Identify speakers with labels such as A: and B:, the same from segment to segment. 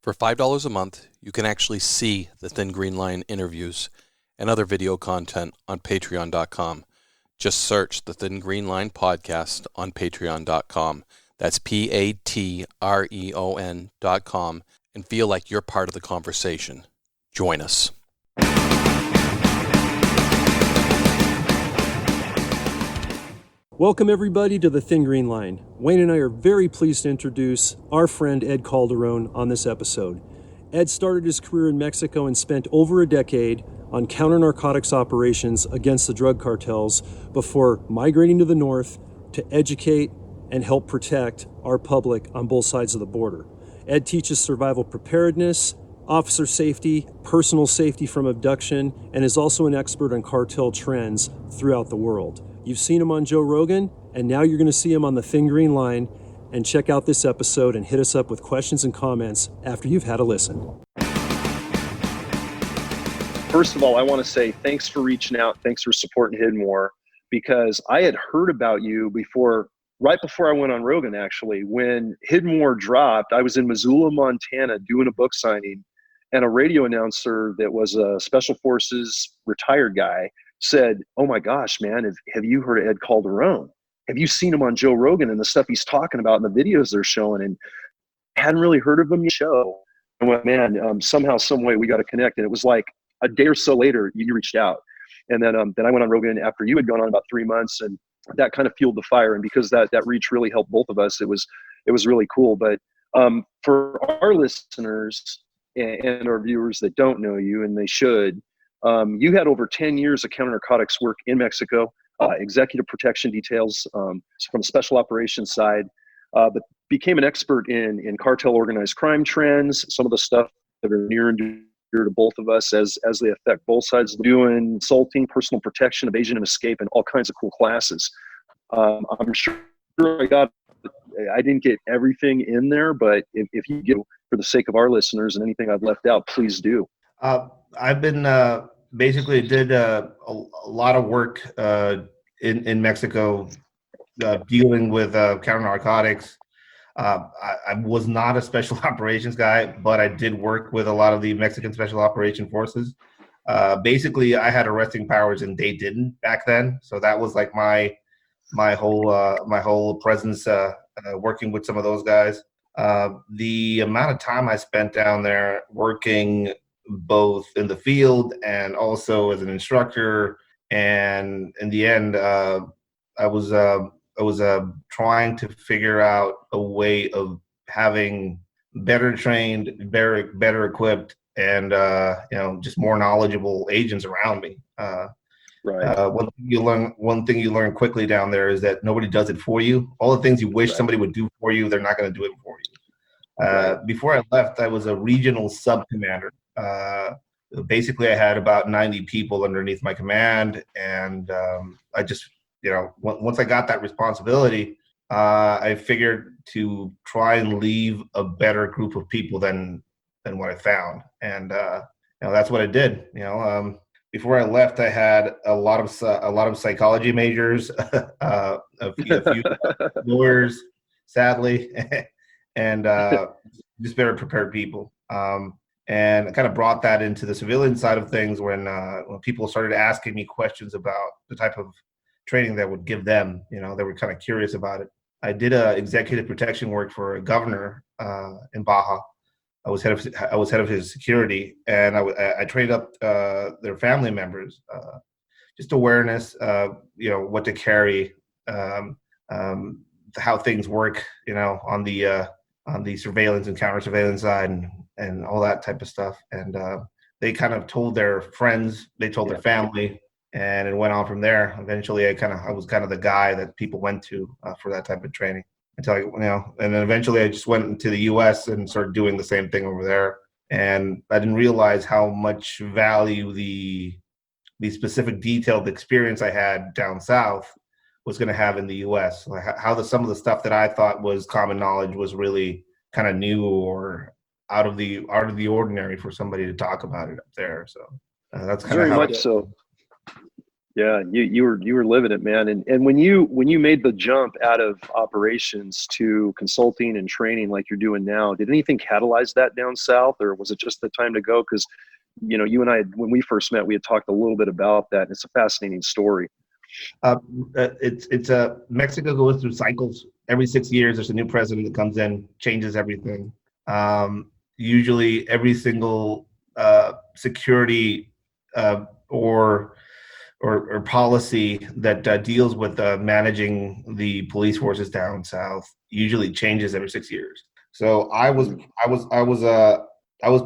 A: For $5 a month, you can actually see the Thin Green Line interviews and other video content on patreon.com. Just search the Thin Green Line podcast on patreon.com. That's patreon.com, and feel like you're part of the conversation. Join us.
B: Welcome everybody to the Thin Green Line. Wayne and I are very pleased to introduce our friend Ed Calderon on this episode. Ed started his career in Mexico and spent over a decade on counter-narcotics operations against the drug cartels before migrating to the north to educate and help protect our public on both sides of the border. Ed teaches survival preparedness, officer safety, personal safety from abduction, and is also an expert on cartel trends throughout the world. You've seen him on Joe Rogan, and now you're going to see him on the Thin Green Line. And check out this episode and hit us up with questions and comments after you've had a listen.
C: First of all, I want to say thanks for reaching out. Thanks for supporting Hidmore, because I had heard about you right before I went on Rogan, actually. When Hidmore dropped, I was in Missoula, Montana, doing a book signing, and a radio announcer that was a Special Forces retired guy said, "Oh my gosh, man, have you heard of Ed Calderon? Have you seen him on Joe Rogan and the stuff he's talking about and the videos they're showing?" And I hadn't really heard of him yet. And went, man, somehow, some way we got to connect. And it was like a day or so later, you reached out. And then I went on Rogan after you had gone on about 3 months, and that kind of fueled the fire. And because that reach really helped both of us, it was really cool. But for our listeners and our viewers that don't know you, and they should, you had over 10 years of counter-narcotics work in Mexico, executive protection details from the special operations side, but became an expert in cartel organized crime trends, some of the stuff that are near and dear to both of us as they affect both sides, doing consulting, personal protection, evasion and escape, and all kinds of cool classes. I'm sure I didn't get everything in there, but if you get, for the sake of our listeners, and anything I've left out, please do.
D: I've been basically did a lot of work in Mexico dealing with counter narcotics. I was not a special operations guy, but I did work with a lot of the Mexican special operation forces. Basically, I had arresting powers and they didn't back then, so that was like my whole presence working with some of those guys. The amount of time I spent down there working both in the field and also as an instructor, and in the end, I was trying to figure out a way of having better trained, better equipped, and just more knowledgeable agents around me.
C: Right.
D: One thing you learn quickly down there is that nobody does it for you. All the things you wish somebody would do for you, they're not going to do it for you. Before I left, I was a regional sub-commander. Basically, I had about 90 people underneath my command, and I just, once I got that responsibility, I figured to try and leave a better group of people than what I found, and that's what I did. Before I left, I had a lot of psychology majors, a few lawyers, sadly, and just better prepared people. And I kind of brought that into the civilian side of things when people started asking me questions about the type of training that would give them. They were kind of curious about it. I did executive protection work for a governor in Baja. I was head of his security, and I trained up their family members, just awareness, what to carry, how things work, on the surveillance and counter surveillance side, and all that type of stuff. And they kind of told their friends, they told their family, and it went on from there. Eventually, I was kind of the guy that people went to for that type of training. And then eventually I just went into the U.S. and started doing the same thing over there. And I didn't realize how much value the specific detailed experience I had down south was going to have in the U.S. Like how some of the stuff that I thought was common knowledge was really kind of new or out of the ordinary for somebody to talk about it up there. So that's kind of
C: very
D: how
C: much so. Yeah, you were living it, man. And when you made the jump out of operations to consulting and training like you're doing now, did anything catalyze that down south, or was it just the time to go? Because you and I, when we first met, we had talked a little bit about that, and it's a fascinating story.
D: It's Mexico goes through cycles. Every 6 years, there's a new president that comes in, changes everything. Usually, every single security or policy that deals with managing the police forces down south usually changes every 6 years. So I was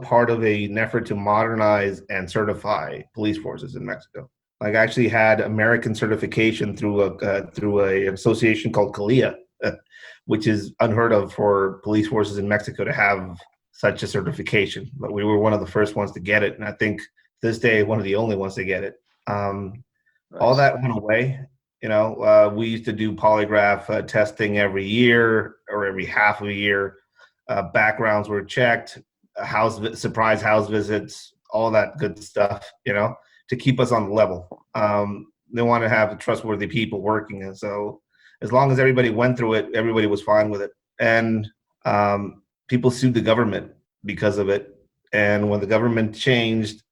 D: part of an effort to modernize and certify police forces in Mexico. Like, I actually had American certification through a association called CALIA, which is unheard of for police forces in Mexico to have such a certification. But we were one of the first ones to get it, and I think this day one of the only ones to get it.
C: Nice.
D: All that went away. We used to do polygraph testing every year or every half of a year. Backgrounds were checked, surprise house visits, all that good stuff, to keep us on the level. They want to have trustworthy people working. And so as long as everybody went through it, everybody was fine with it. And people sued the government because of it. And when the government changed,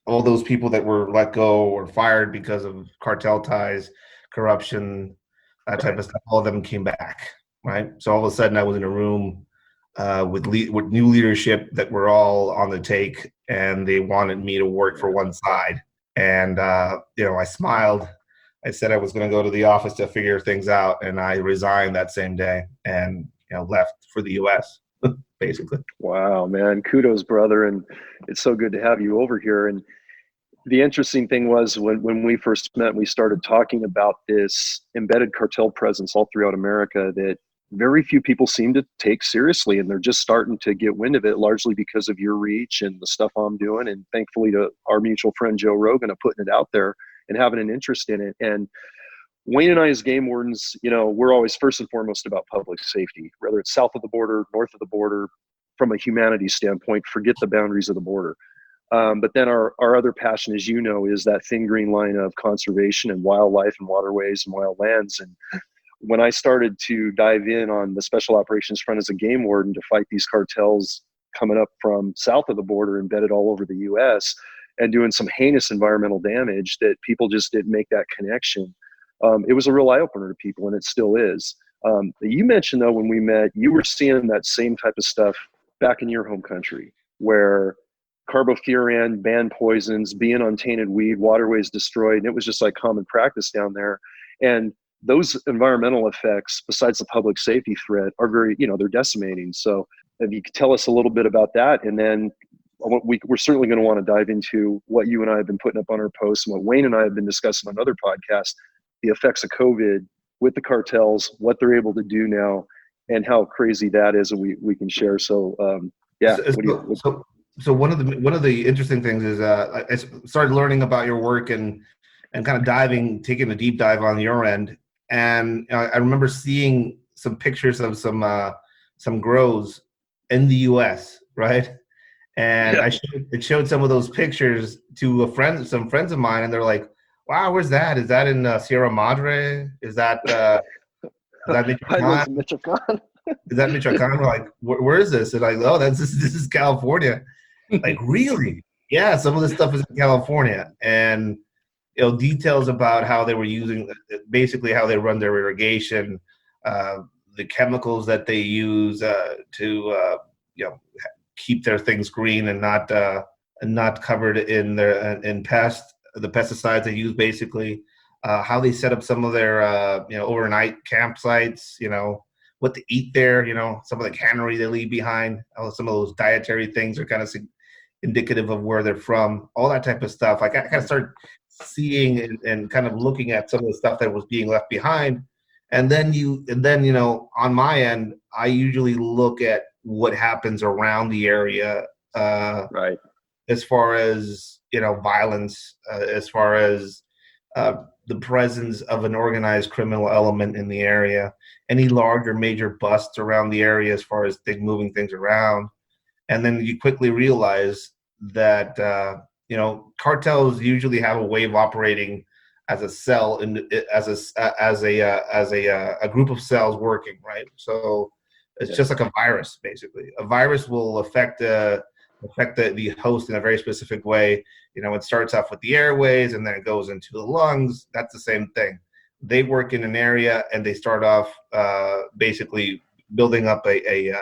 D: all those people that were let go or fired because of cartel ties, corruption, that type of stuff, all of them came back, right? So all of a sudden I was in a room with new leadership that were all on the take, and they wanted me to work for one side. And, I smiled. I said I was going to go to the office to figure things out, and I resigned that same day and, left for the U.S., basically.
C: Wow, man. Kudos, brother. And it's so good to have you over here. And the interesting thing was when we first met, we started talking about this embedded cartel presence all throughout America that very few people seem to take seriously. And they're just starting to get wind of it, largely because of your reach and the stuff I'm doing. And thankfully to our mutual friend, Joe Rogan, of putting it out there and having an interest in it. And Wayne and I, as game wardens, we're always first and foremost about public safety, whether it's south of the border, north of the border. From a humanity standpoint, forget the boundaries of the border. But then our other passion, as you know, is that thin green line of conservation and wildlife and waterways and wild lands. And when I started to dive in on the special operations front as a game warden to fight these cartels coming up from south of the border, embedded all over the U.S., and doing some heinous environmental damage that people just didn't make that connection, it was a real eye-opener to people, and it still is. You mentioned, though, when we met, you were seeing that same type of stuff back in your home country, where carbofuran, banned poisons, being on tainted weed, waterways destroyed, and it was just like common practice down there. And those environmental effects, besides the public safety threat, are very, they're decimating. So if you could tell us a little bit about that, and then we're certainly going to want to dive into what you and I have been putting up on our posts and what Wayne and I have been discussing on other podcasts, the effects of COVID with the cartels, what they're able to do now, and how crazy that is, and we can share. So
D: So one of the interesting things is I started learning about your work and kind of taking a deep dive on your end, and I remember seeing some pictures of some grows in the U.S., right? And yeah. I showed some of those pictures to some friends of mine, and they're like, "Wow, where's that? Is that in Sierra Madre? Is that
C: Michoacan?
D: Is that Michoacan?" We're like, where is this? And I go, this is California. Like, really? Yeah, some of this stuff is in California. And details about how they were using, basically how they run their irrigation, the chemicals that they use to keep their things green and not covered in the pesticides they use, basically. How they set up some of their overnight campsites, what to eat there, some of the cannery they leave behind, some of those dietary things are kind of indicative of where they're from, all that type of stuff. Like, I kind of started seeing and kind of looking at some of the stuff that was being left behind. And then on my end, I usually look at what happens around the area,
C: right,
D: as far as violence, as far as the presence of an organized criminal element in the area, any larger major busts around the area as far as moving things around. And then you quickly realize that cartels usually have a way of operating as a cell as a group of cells working, right? So it's just like a virus, basically. A virus will affect the host in a very specific way. It starts off with the airways and then it goes into the lungs. That's the same thing. They work in an area and they start off basically building up a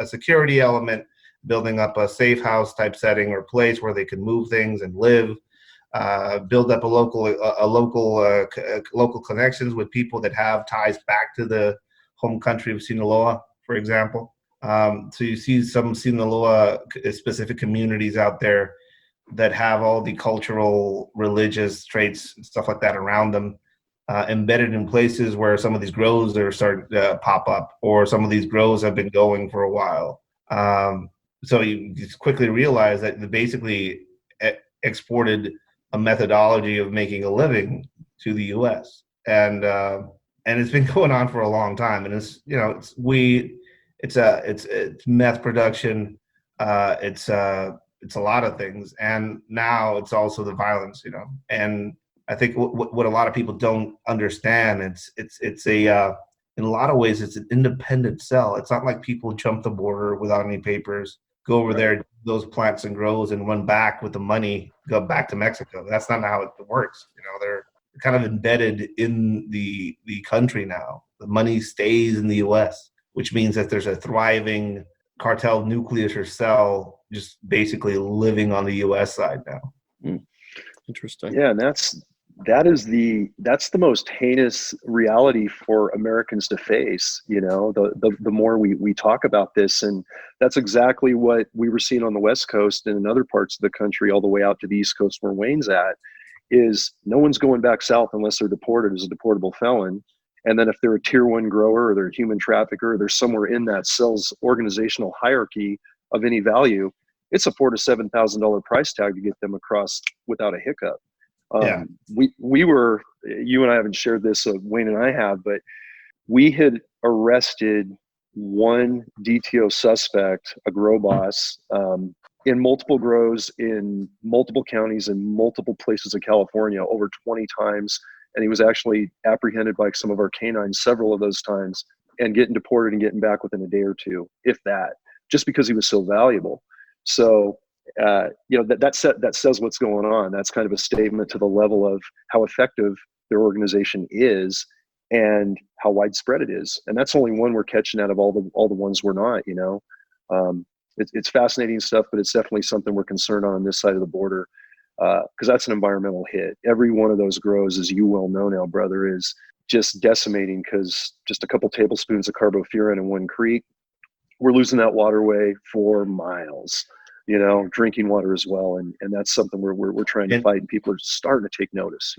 D: security element, building up a safe house type setting or place where they can move things and live. Build up local connections with people that have ties back to the home country of Sinaloa, for example. So you see some Sinaloa specific communities out there that have all the cultural, religious traits and stuff like that around them, embedded in places where some of these grows are starting to pop up, or some of these grows have been going for a while. So you just quickly realize that they basically exported a methodology of making a living to the U.S. and it's been going on for a long time. And it's meth production, it's a lot of things, and now it's also the violence, And I think what a lot of people don't understand, it's a in a lot of ways it's an independent cell. It's not like people jump the border without any papers, go over there, those plants and grows, and run back with the money, go back to Mexico. That's not how it works. They're kind of embedded in the country now. The money stays in the U.S., which means that there's a thriving cartel nucleus or cell just basically living on the U.S. side now.
B: Interesting.
C: Yeah, and that's the most heinous reality for Americans to face. The more we talk about this, and that's exactly what we were seeing on the West Coast and in other parts of the country, all the way out to the East Coast where Wayne's at, is no one's going back south unless they're deported as a deportable felon. And then if they're a tier 1 grower or they're a human trafficker, or they're somewhere in that cell's organizational hierarchy of any value, it's a $4,000 to $7,000 price tag to get them across without a hiccup. We were, you and I haven't shared this, Wayne and I have, but we had arrested one DTO suspect, a grow boss, in multiple grows in multiple counties in multiple places of California over 20 times. And he was actually apprehended by some of our canines several of those times and getting deported and getting back within a day or two, if that, just because he was so valuable. So, that says what's going on. That's kind of a statement to the level of how effective their organization is and how widespread it is. And that's only one we're catching out of all the ones we're not, It's fascinating stuff, but it's definitely something we're concerned on this side of the border. Because that's an environmental hit. Every one of those grows, as you well know now, brother, is just decimating, because just a couple tablespoons of carbofuran in one creek, we're losing that waterway for miles, drinking water as well. And that's something we're trying to fight, and people are starting to take notice,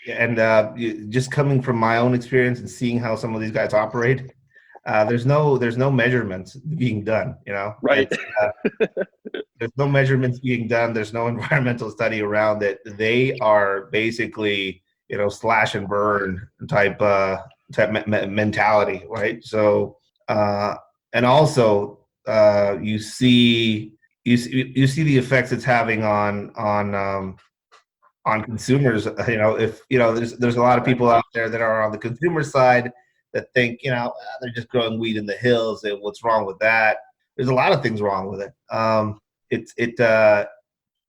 D: And just coming from my own experience and seeing how some of these guys operate, there's no measurements being done,
C: Right.
D: There's no measurements being done. There's no environmental study around it. They are basically, slash and burn type mentality, right? So, and also you see the effects it's having on consumers. There's a lot of people out there that are on the consumer side that think, they're just growing weed in the hills, and what's wrong with that? There's a lot of things wrong with it.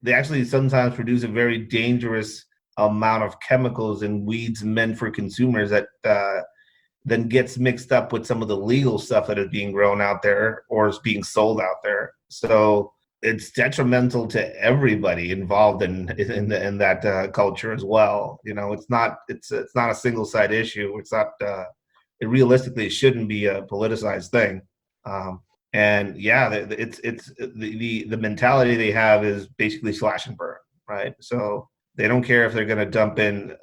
D: They actually sometimes produce a very dangerous amount of chemicals in weeds meant for consumers that then gets mixed up with some of the legal stuff that is being grown out there or is being sold out there. So it's detrimental to everybody involved in that culture as well. It's not a single side issue. It's not. It realistically shouldn't be a politicized thing. And yeah, it's the mentality they have is basically slash and burn, right? So they don't care if they're going to dump in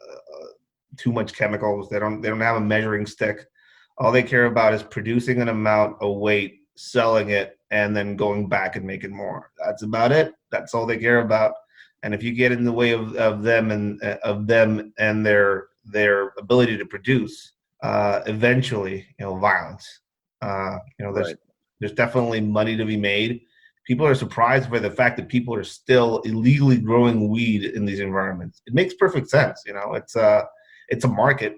D: too much chemicals. They don't have a measuring stick. All they care about is producing an amount of weight, selling it, and then going back and making more. That's about it. That's all they care about. And if you get in the way of them and their ability to produce, eventually, violence. There's definitely money to be made. people are surprised by the fact that people are still illegally growing weed in these environments. It makes perfect sense. It's a market,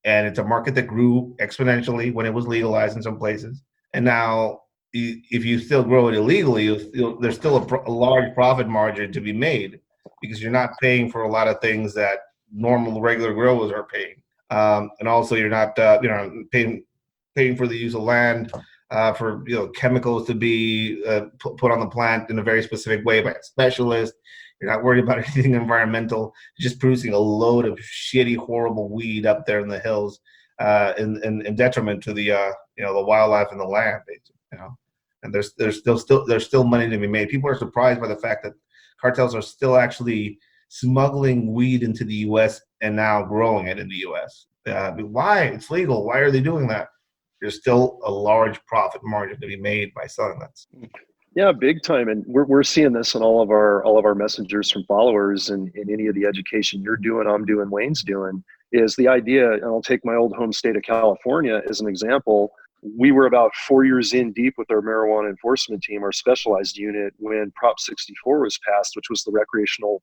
D: and it's a market that grew exponentially when it was legalized in some places. And now, if you still grow it illegally, there's still a large profit margin to be made, because you're not paying for a lot of things that normal regular growers are paying. And also, you're not paying for the use of land, for chemicals to be put on the plant in a very specific way by a specialist. You're not worried about anything environmental. You're just producing a load of shitty, horrible weed up there in the hills, in detriment to the wildlife and the land, basically. And there's still money to be made. People are surprised by the fact that cartels are still actually smuggling weed into the U.S. and now growing it in the U.S. Why? It's legal. Why are they doing that? There's still a large profit margin to be made by selling that.
C: Yeah, big time. And we're seeing this in all of our messengers from followers, and in any of the education you're doing, I'm doing, Wayne's doing, is the idea, and I'll take my old home state of California as an example. We were about 4 years in deep with our marijuana enforcement team, our specialized unit, when Prop 64 was passed, which was the recreational,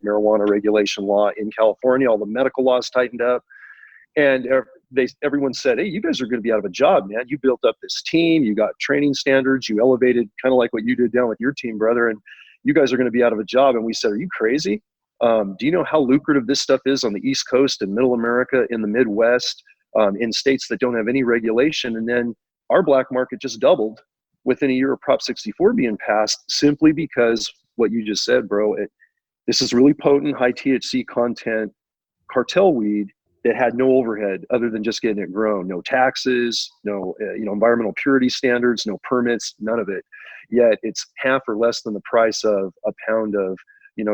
C: marijuana regulation law in California. All the medical laws tightened up. And everyone said, hey, you guys are going to be out of a job, man. You built up this team. You got training standards. You elevated, kind of like what you did down with your team, brother. And you guys are going to be out of a job. And we said, are you crazy? Do you know how lucrative this stuff is on the East Coast and Middle America, in the Midwest, in states that don't have any regulation? And then our black market just doubled within a year of Prop 64 being passed, simply because what you just said, bro. This is really potent, high THC content cartel weed that had no overhead other than just getting it grown. No taxes, no environmental purity standards, no permits, none of it. Yet it's half or less than the price of a pound of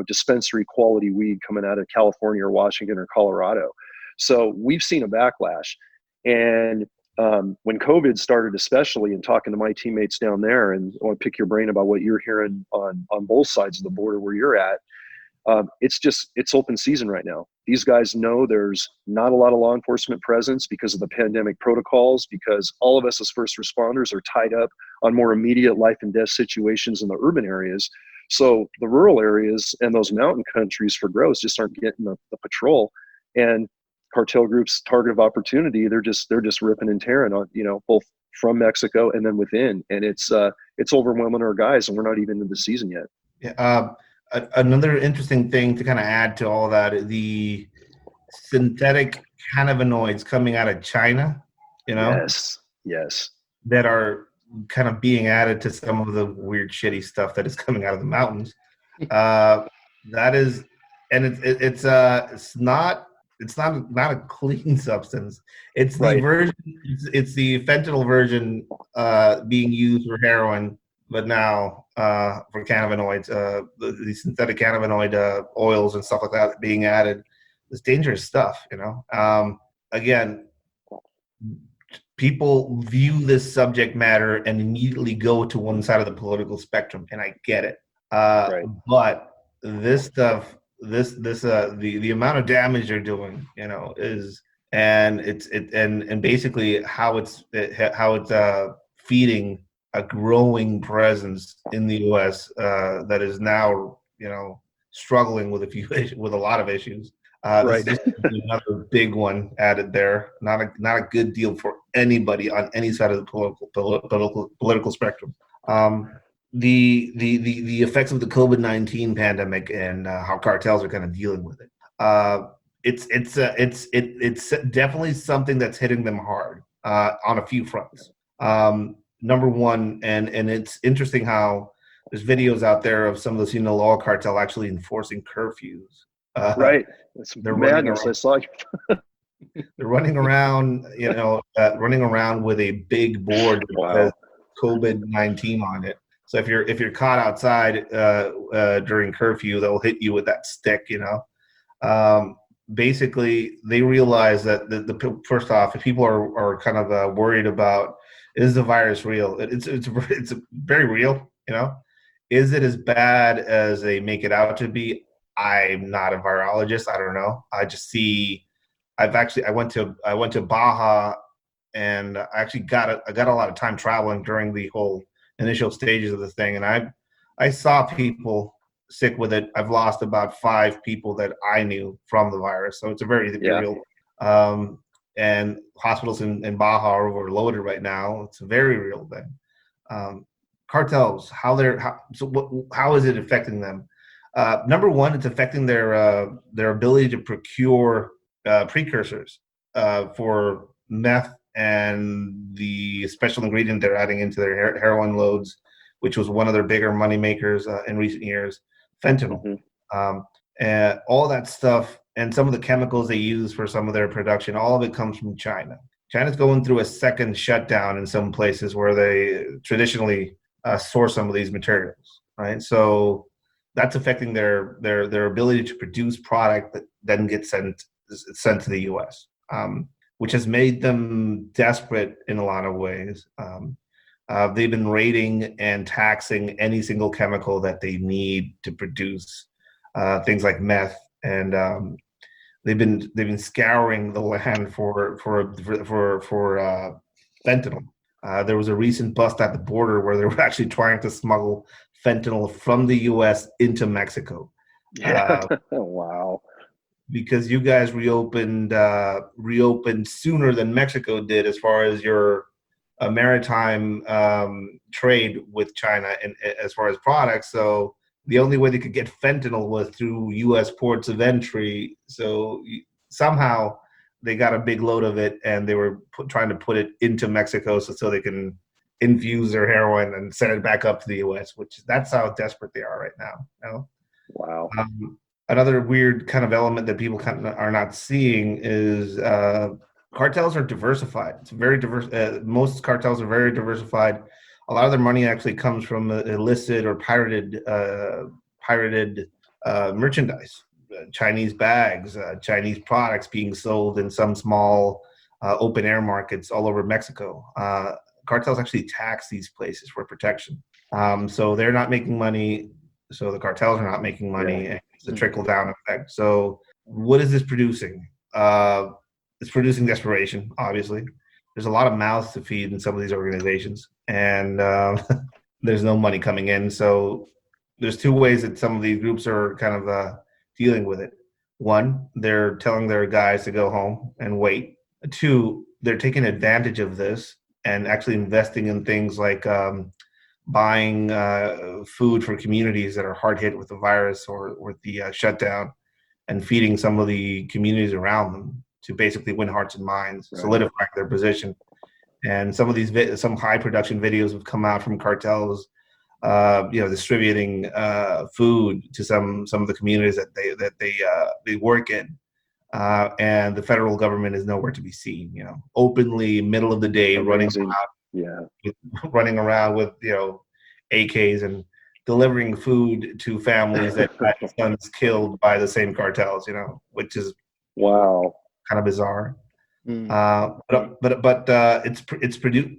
C: dispensary quality weed coming out of California or Washington or Colorado. So we've seen a backlash. And when COVID started, especially, and talking to my teammates down there, and I want to pick your brain about what you're hearing on both sides of the border where you're at, it's open season right now. These guys know there's not a lot of law enforcement presence because of the pandemic protocols, because all of us as first responders are tied up on more immediate life and death situations in the urban areas. So the rural areas and those mountain countries for grows just aren't getting the patrol. And cartel groups' target of opportunity, they're just ripping and tearing on, both from Mexico and then within. And it's overwhelming our guys, and we're not even in the season yet.
D: Yeah. Another interesting thing to kind of add to all that, the synthetic cannabinoids coming out of China,
C: Yes.
D: that are kind of being added to some of the weird, shitty stuff that is coming out of the mountains. That is, and it's not a clean substance. It's the version. It's the fentanyl version being used for heroin. But now for cannabinoids, the synthetic cannabinoid oils and stuff like that being added, it's dangerous stuff, Again, people view this subject matter and immediately go to one side of the political spectrum, and I get it. But this stuff, the amount of damage they're doing, is, and and basically how it's feeding a growing presence in the U.S. That is now, struggling with a lot of issues. This is another big one added there. Not a good deal for anybody on any side of the political spectrum. The effects of the COVID-19 pandemic and how cartels are kind of dealing with it. It's definitely something that's hitting them hard on a few fronts. Number one, and it's interesting how there's videos out there of some of the Sinaloa cartel actually enforcing curfews.
C: It's madness. I saw you.
D: They're running around, running around with a big board that says COVID-19 on it. So if you're caught outside during curfew, they'll hit you with that stick. Basically, they realize that first off, if people are kind of worried about, is the virus real? It's very real, Is it as bad as they make it out to be? I'm not a virologist. I don't know. I just see. I went to Baja, and I actually got a lot of time traveling during the whole initial stages of the thing, and I saw people sick with it. I've lost about 5 people that I knew from the virus. So it's a very real. And hospitals in Baja are overloaded right now. It's a very real thing. Cartels, how is it affecting them? Number one, it's affecting their ability to procure precursors for meth and the special ingredient they're adding into their heroin loads, which was one of their bigger money makers in recent years, fentanyl. And all that stuff and some of the chemicals they use for some of their production, all of it comes from China. China's going through a second shutdown in some places where they traditionally source some of these materials, right? So that's affecting their ability to produce product that then gets sent to the U.S., which has made them desperate in a lot of ways. They've been raiding and taxing any single chemical that they need to produce things like meth, and they've been scouring the land for fentanyl. There was a recent bust at the border where they were actually trying to smuggle fentanyl from the U.S. into Mexico.
C: Wow.
D: Because you guys reopened sooner than Mexico did as far as your maritime trade with China and as far as products. So the only way they could get fentanyl was through U.S. ports of entry. So somehow they got a big load of it, and they were trying to put it into Mexico so they can infuse their heroin and send it back up to the U.S., that's how desperate they are right now. You know?
C: Wow.
D: Another weird kind of element that people kind of are not seeing is cartels are diversified. It's very diverse. Most cartels are very diversified. A lot of their money actually comes from illicit or pirated merchandise, Chinese bags, Chinese products being sold in some small open air markets all over Mexico. Cartels actually tax these places for protection. So they're not making money. So the cartels are not making money. Yeah. And it's a trickle down effect. So what is this producing? It's producing desperation, obviously. There's a lot of mouths to feed in some of these organizations, and there's no money coming in. So there's 2 ways that some of these groups are kind of dealing with it. 1, they're telling their guys to go home and wait. 2, they're taking advantage of this and actually investing in things like buying food for communities that are hard hit with the virus or with the shutdown, and feeding some of the communities around them to basically win hearts and minds, right. Solidify their position. And some of these some high production videos have come out from cartels, distributing food to some of the communities that they work in, and the federal government is nowhere to be seen. Openly, middle of the day,
C: Amazing.
D: running around with AKs and delivering food to families that had sons killed by the same cartels. Which is
C: wow,
D: kind of bizarre. But it's produced.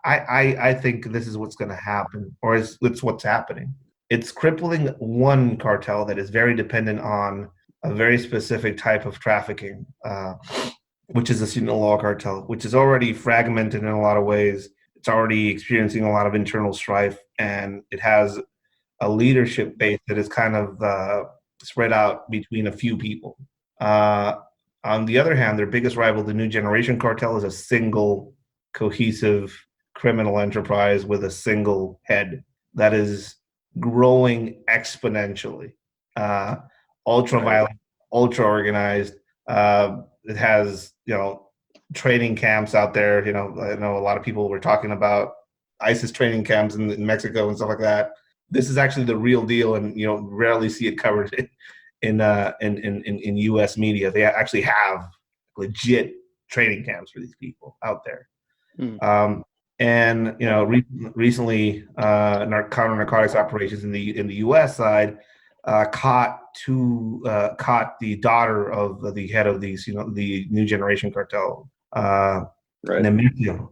D: I think this is what's going to happen, or it's what's happening. It's crippling one cartel that is very dependent on a very specific type of trafficking, which is the Sinaloa cartel, which is already fragmented in a lot of ways. It's already experiencing a lot of internal strife, and it has a leadership base that is kind of spread out between a few people. On the other hand, their biggest rival, the New Generation Cartel, is a single, cohesive criminal enterprise with a single head that is growing exponentially. Ultra violent, ultra organized. It has, training camps out there. I know a lot of people were talking about ISIS training camps in Mexico and stuff like that. This is actually the real deal, and rarely see it covered in U.S. media. They actually have legit training camps for these people out there. And recently, counter narcotics operations in the U.S. side caught the daughter of the head of these, the New Generation Cartel, Nemesio,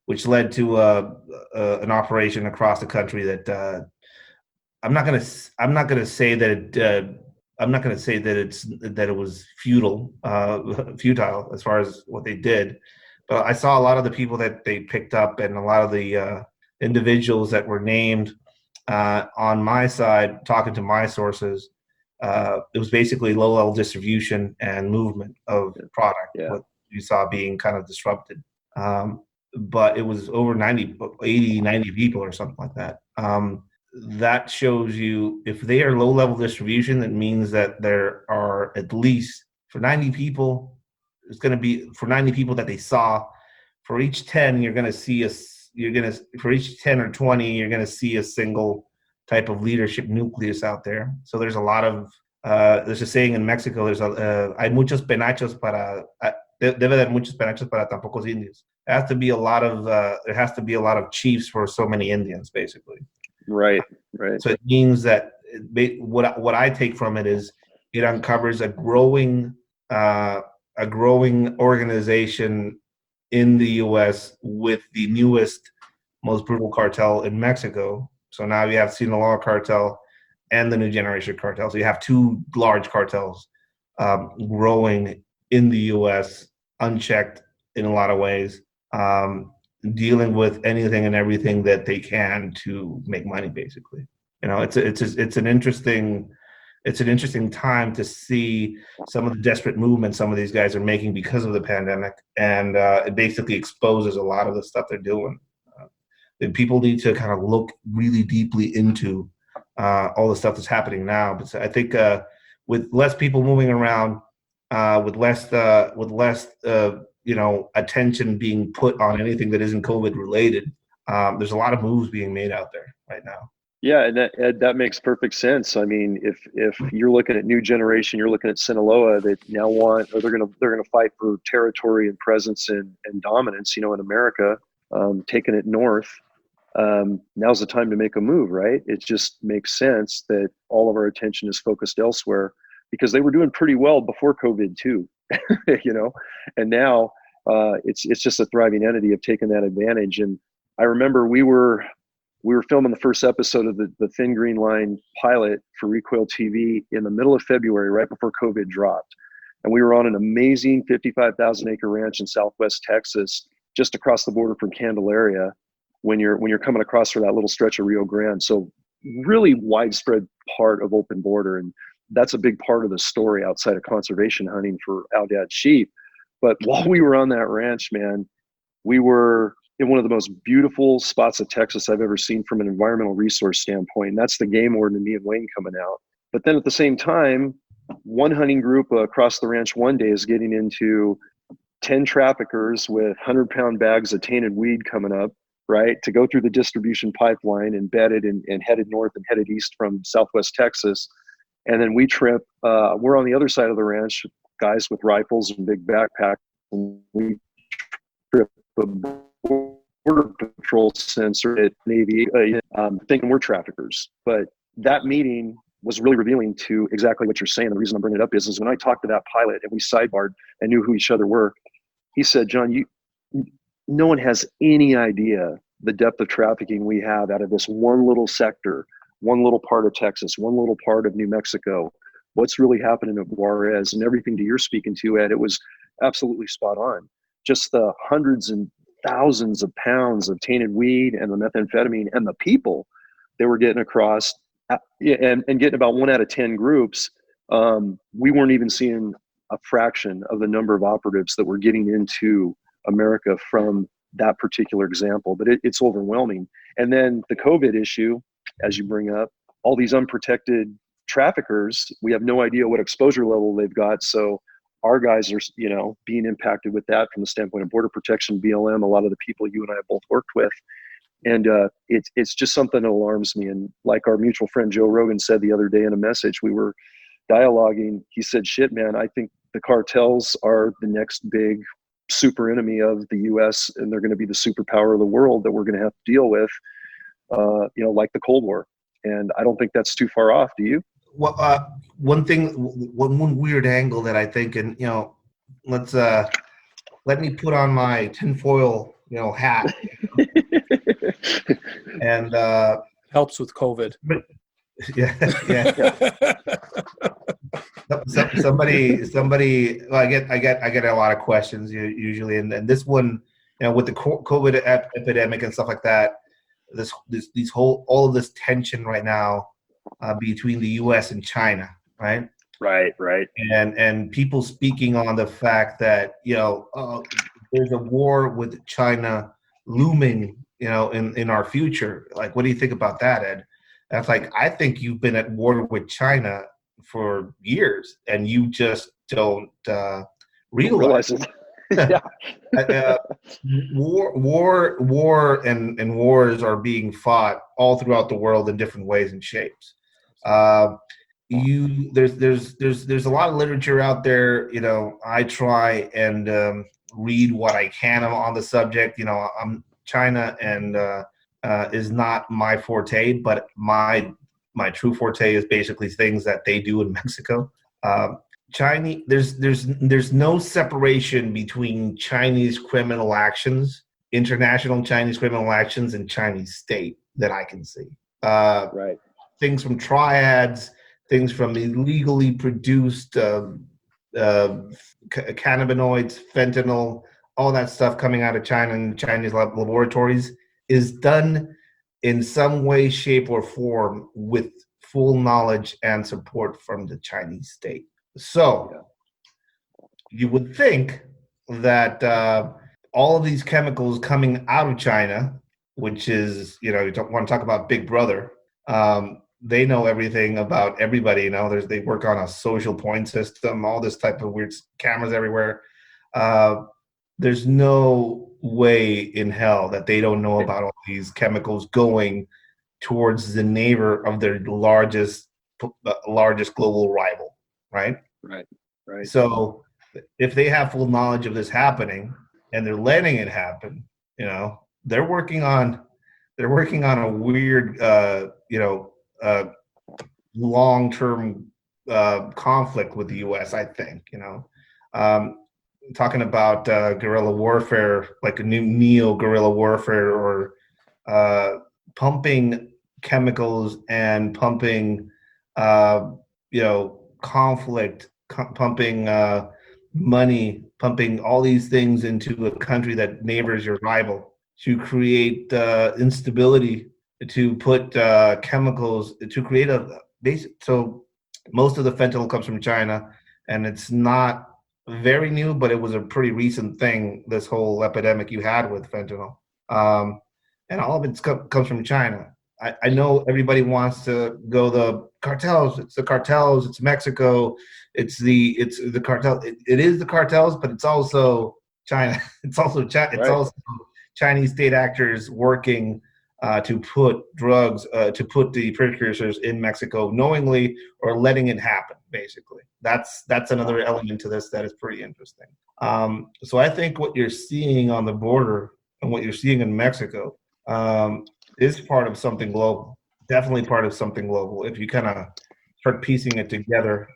D: which led to an operation across the country that I'm not gonna say that it was futile as far as what they did. But I saw a lot of the people that they picked up, and a lot of the individuals that were named On my side, talking to my sources, it was basically low-level distribution and movement of product, what you saw being kind of disrupted. But it was over 90 people or something like that. That shows you if they are low-level distribution, that means that there are at least, for 90 people, it's going to be, for 90 people that they saw, for each 10, you're going to see for each 10 or 20, you're going to see a single type of leadership nucleus out there. So there's a lot of, there's a saying in Mexico, there's hay muchos penachos para, debe haber muchos penachos para tan pocos indios. There has to be a lot of chiefs for so many Indians, basically.
C: Right.
D: So it means that what I take from it is it uncovers a growing organization in the U.S. with the newest, most brutal cartel in Mexico. So now you have Sinaloa cartel and the New Generation cartel. So you have two large cartels growing in the U.S. unchecked in a lot of ways, dealing with anything and everything that they can to make money. Basically, it's an interesting time to see some of the desperate movements some of these guys are making because of the pandemic, and it basically exposes a lot of the stuff they're doing. And people need to kind of look really deeply into all the stuff that's happening now. But I think with less people moving around, with less attention being put on anything that isn't COVID related, there's a lot of moves being made out there right now.
C: Yeah, and that makes perfect sense. I mean, if you're looking at New Generation, you're looking at Sinaloa that now they're gonna fight for territory and presence and dominance, in America, taking it north. Now's the time to make a move, right? It just makes sense that all of our attention is focused elsewhere because they were doing pretty well before COVID too, and now it's just a thriving entity of taking that advantage. And I remember we were filming the first episode of the Thin Green Line pilot for Recoil TV in the middle of February, right before COVID dropped. And we were on an amazing 55,000 acre ranch in Southwest Texas, just across the border from Candelaria, when you're coming across for that little stretch of Rio Grande. So really widespread part of open border. And that's a big part of the story outside of conservation hunting for Aoudad sheep. But while we were on that ranch, man, we were in one of the most beautiful spots of Texas I've ever seen from an environmental resource standpoint. And that's the game warden and me and Wayne coming out. But then at the same time, one hunting group across the ranch one day is getting into 10 traffickers with 100-pound bags of tainted weed coming up, right, to go through the distribution pipeline, embedded and headed north and headed east from Southwest Texas. And then we trip, we're on the other side of the ranch, guys with rifles and big backpacks, and we trip a border patrol sensor at Navy, thinking we're traffickers. But that meeting was really revealing to exactly what you're saying. The reason I'm bringing it up is when I talked to that pilot and we sidebarred and knew who each other were, he said, John, no one has any idea the depth of trafficking we have out of this one little sector, one little part of Texas, one little part of New Mexico. What's really happening at Juarez and everything that you're speaking to, Ed, it was absolutely spot on. Just the hundreds and thousands of pounds of tainted weed and the methamphetamine and the people they were getting across and getting about 1 out of 10 groups. We weren't even seeing a fraction of the number of operatives that were getting into America from that particular example, but it's overwhelming. And then the COVID issue, as you bring up, all these unprotected traffickers, we have no idea what exposure level they've got. So our guys are, being impacted with that from the standpoint of border protection, BLM, a lot of the people you and I have both worked with. And it's just something that alarms me. And like our mutual friend Joe Rogan said the other day in a message, we were dialoguing. He said, shit, man, I think the cartels are the next big super enemy of the U.S. and they're going to be the superpower of the world that we're going to have to deal with, like the Cold War. And I don't think that's too far off. Do you?
D: Well, one weird angle that I think, and let me put on my tinfoil, hat, and
B: helps with COVID.
D: Yeah. Somebody. Well, I get a lot of questions usually, and this one, with the COVID epidemic and stuff like that. all of this tension right now between the U.S. and China, right?
C: Right.
D: And people speaking on the fact that there's a war with China looming, in our future. Like, what do you think about that, Ed? That's like, I think you've been at war with China for years, and you just don't realize
C: it. Yeah.
D: War and wars are being fought all throughout the world in different ways and shapes. There's a lot of literature out there. I try and read what I can on the subject. China and is not my forte, but my true forte is basically things that they do in Mexico. Chinese, there's no separation between Chinese criminal actions, international Chinese criminal actions, and Chinese state that I can see.
C: Right.
D: Things from triads, things from illegally produced cannabinoids, fentanyl, all that stuff coming out of China and Chinese laboratories is done in some way, shape, or form with full knowledge and support from the Chinese state. So you would think that all of these chemicals coming out of China, which is, you don't want to talk about Big Brother, they know everything about everybody. They work on a social point system, all this type of weird cameras everywhere. There's no way in hell that they don't know about all these chemicals going towards the neighbor of their largest global rival, right?
C: Right.
D: So if they have full knowledge of this happening and they're letting it happen, they're working on a weird, long-term conflict with the U.S. I think, talking about guerrilla warfare, like a new neo-guerrilla warfare, or pumping chemicals and pumping, conflict, pumping money, pumping all these things into a country that neighbors your rival to create instability, to put chemicals, to create a basic. So most of the fentanyl comes from China, and it's not very new, but it was a pretty recent thing, this whole epidemic you had with fentanyl. And all of it comes from China. I know everybody wants to go the cartels. It's the cartels. It's Mexico. It's the cartel. It is the cartels, but it's also China. It's also It's also Chinese state actors working to put drugs, to put the precursors in Mexico knowingly or letting it happen. Basically, that's another element to this that is pretty interesting. So I think what you're seeing on the border and what you're seeing in Mexico is part of something global. Definitely part of something global. If you kind of start piecing it together,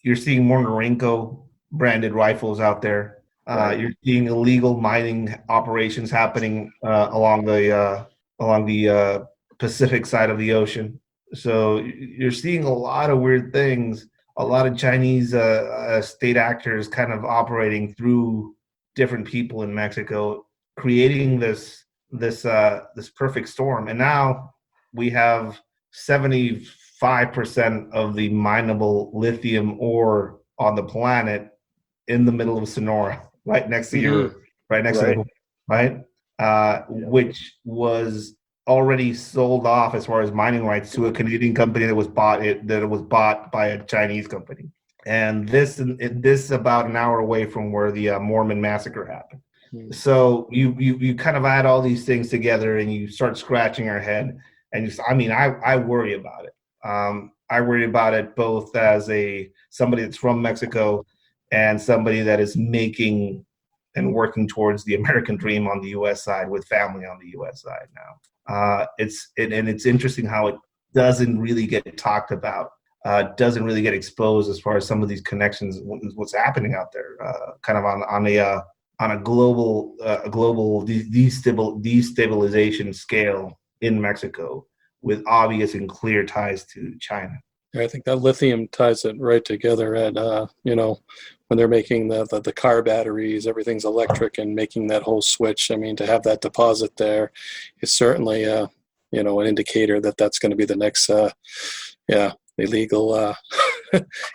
D: you're seeing more Norinco branded rifles out there. You're seeing illegal mining operations happening along the Pacific side of the ocean. So you're seeing a lot of weird things. A lot of Chinese state actors kind of operating through different people in Mexico, creating this perfect storm. And now we have 75% of the mineable lithium ore on the planet in the middle of Sonora, right next to your, which was already sold off as far as mining rights to a Canadian company that was bought by a Chinese company. And this about an hour away from where the Mormon massacre happened. So you kind of add all these things together and you start scratching our head. And I worry about it. I worry about it both as somebody that's from Mexico and somebody that is making and working towards the American dream on the U.S. side with family on the U.S. side now. It's interesting how it doesn't really get talked about, doesn't really get exposed as far as some of these connections, what's happening out there, kind of on a global destabilization scale in Mexico with obvious and clear ties to China.
B: I think that lithium ties it right together. And when they're making the car batteries, everything's electric, and making that whole switch. I mean, to have that deposit there is certainly an indicator that that's going to be the next illegal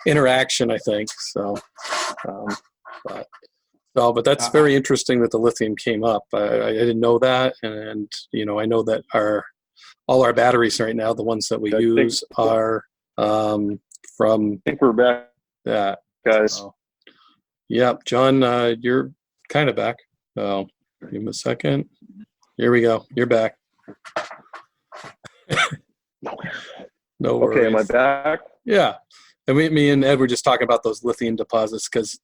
B: interaction, I think. So, but that's very interesting that the lithium came up. I didn't know that, and I know that all our batteries right now, the ones that we use, are from.
C: I think we're back.
B: Yeah,
C: guys.
B: Yeah, John, you're kind of back. Oh, give me a second. Here we go. You're back. No worries.
C: Okay, am I back?
B: Yeah, and me and Ed were just talking about those lithium deposits because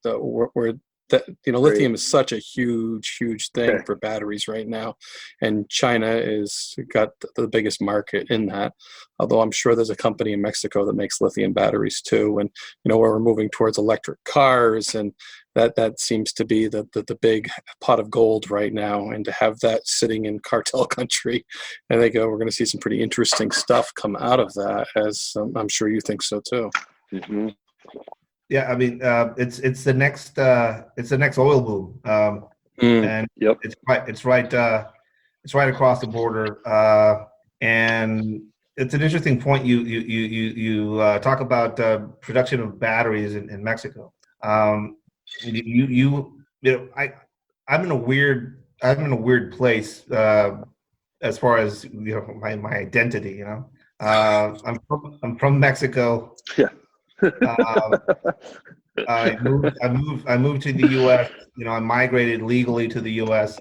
B: lithium is such a huge thing for batteries right now, and China is got the biggest market in that. Although I'm sure there's a company in Mexico that makes lithium batteries too, and where we're moving towards electric cars, and that seems to be the big pot of gold right now. And to have that sitting in cartel country, I think we're going to see some pretty interesting stuff come out of that. As I'm sure you think so too.
C: Mm-hmm.
D: Yeah, I mean, it's the next oil boom, and it's right across the border, and it's an interesting point. You talk about production of batteries in Mexico. I'm in a weird place as far as my identity. I'm from Mexico.
C: Yeah.
D: I moved to the U.S. I migrated legally to the U.S.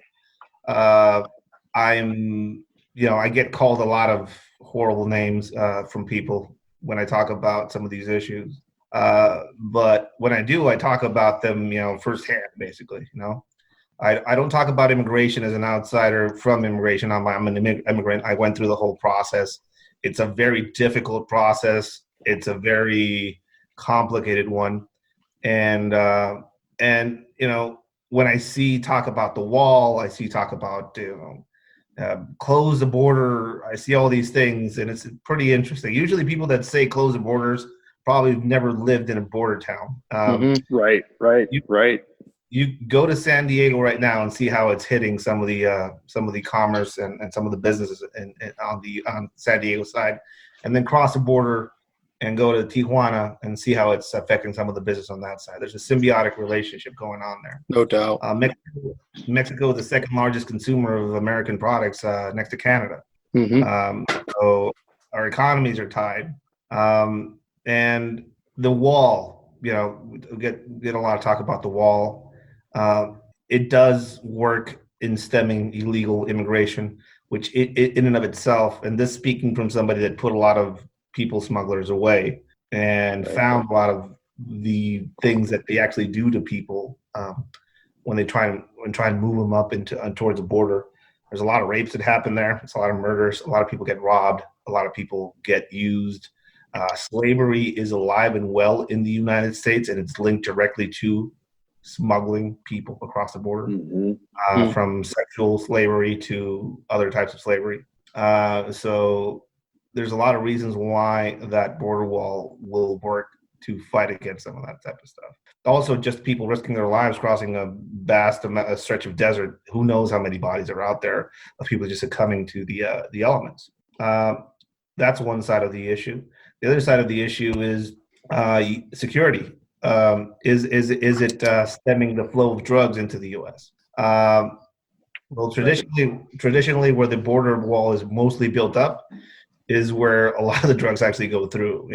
D: I get called a lot of horrible names from people when I talk about some of these issues. But when I do, I talk about them, firsthand, basically. I don't talk about immigration as an outsider from immigration. I'm an immigrant. I went through the whole process. It's a very difficult process. It's a very complicated one, and when I see talk about the wall, I see talk about close the border. I see all these things, and it's pretty interesting. Usually, people that say close the borders probably never lived in a border town.
C: Right.
D: You go to San Diego right now and see how it's hitting some of the commerce and some of the businesses on San Diego side, and then cross the border and go to Tijuana and see how it's affecting some of the business on that side. There's a symbiotic relationship going on there.
B: No doubt.
D: Mexico is the second largest consumer of American products next to Canada.
B: Mm-hmm.
D: So our economies are tied. And the wall, we get a lot of talk about the wall. It does work in stemming illegal immigration, which in and of itself, and this speaking from somebody that put a lot of people smugglers away and found a lot of the things that they actually do to people when they try and move them up towards the border. There's a lot of rapes that happen there. It's a lot of murders. A lot of people get robbed. A lot of people get used. Slavery is alive and well in the United States, and it's linked directly to smuggling people across the border, from sexual slavery to other types of slavery. So there's a lot of reasons why that border wall will work to fight against some of that type of stuff. Also, just people risking their lives crossing a vast stretch of desert. Who knows how many bodies are out there of people just succumbing to the elements. That's one side of the issue. The other side of the issue is security. Is it stemming the flow of drugs into the U.S.? Well, traditionally, where the border wall is mostly built up, is where a lot of the drugs actually go through.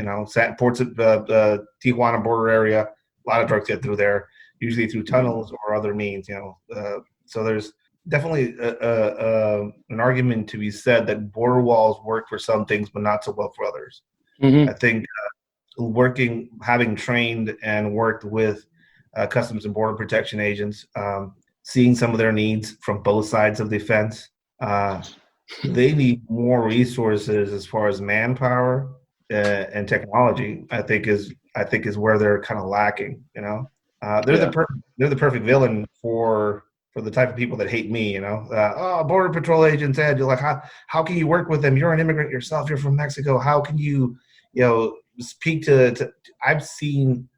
D: Ports of the Tijuana border area, a lot of drugs get through there, usually through tunnels or other means. So there's definitely an argument to be said that border walls work for some things, but not so well for others. Mm-hmm. I think having trained and worked with Customs and Border Protection agents, seeing some of their needs from both sides of the fence, they need more resources as far as manpower and technology. I think is where they're kind of lacking. They're the perfect villain for the type of people that hate me. Border Patrol agents, Ed, you're like, how can you work with them? You're an immigrant yourself. You're from Mexico. How can you speak to I've seen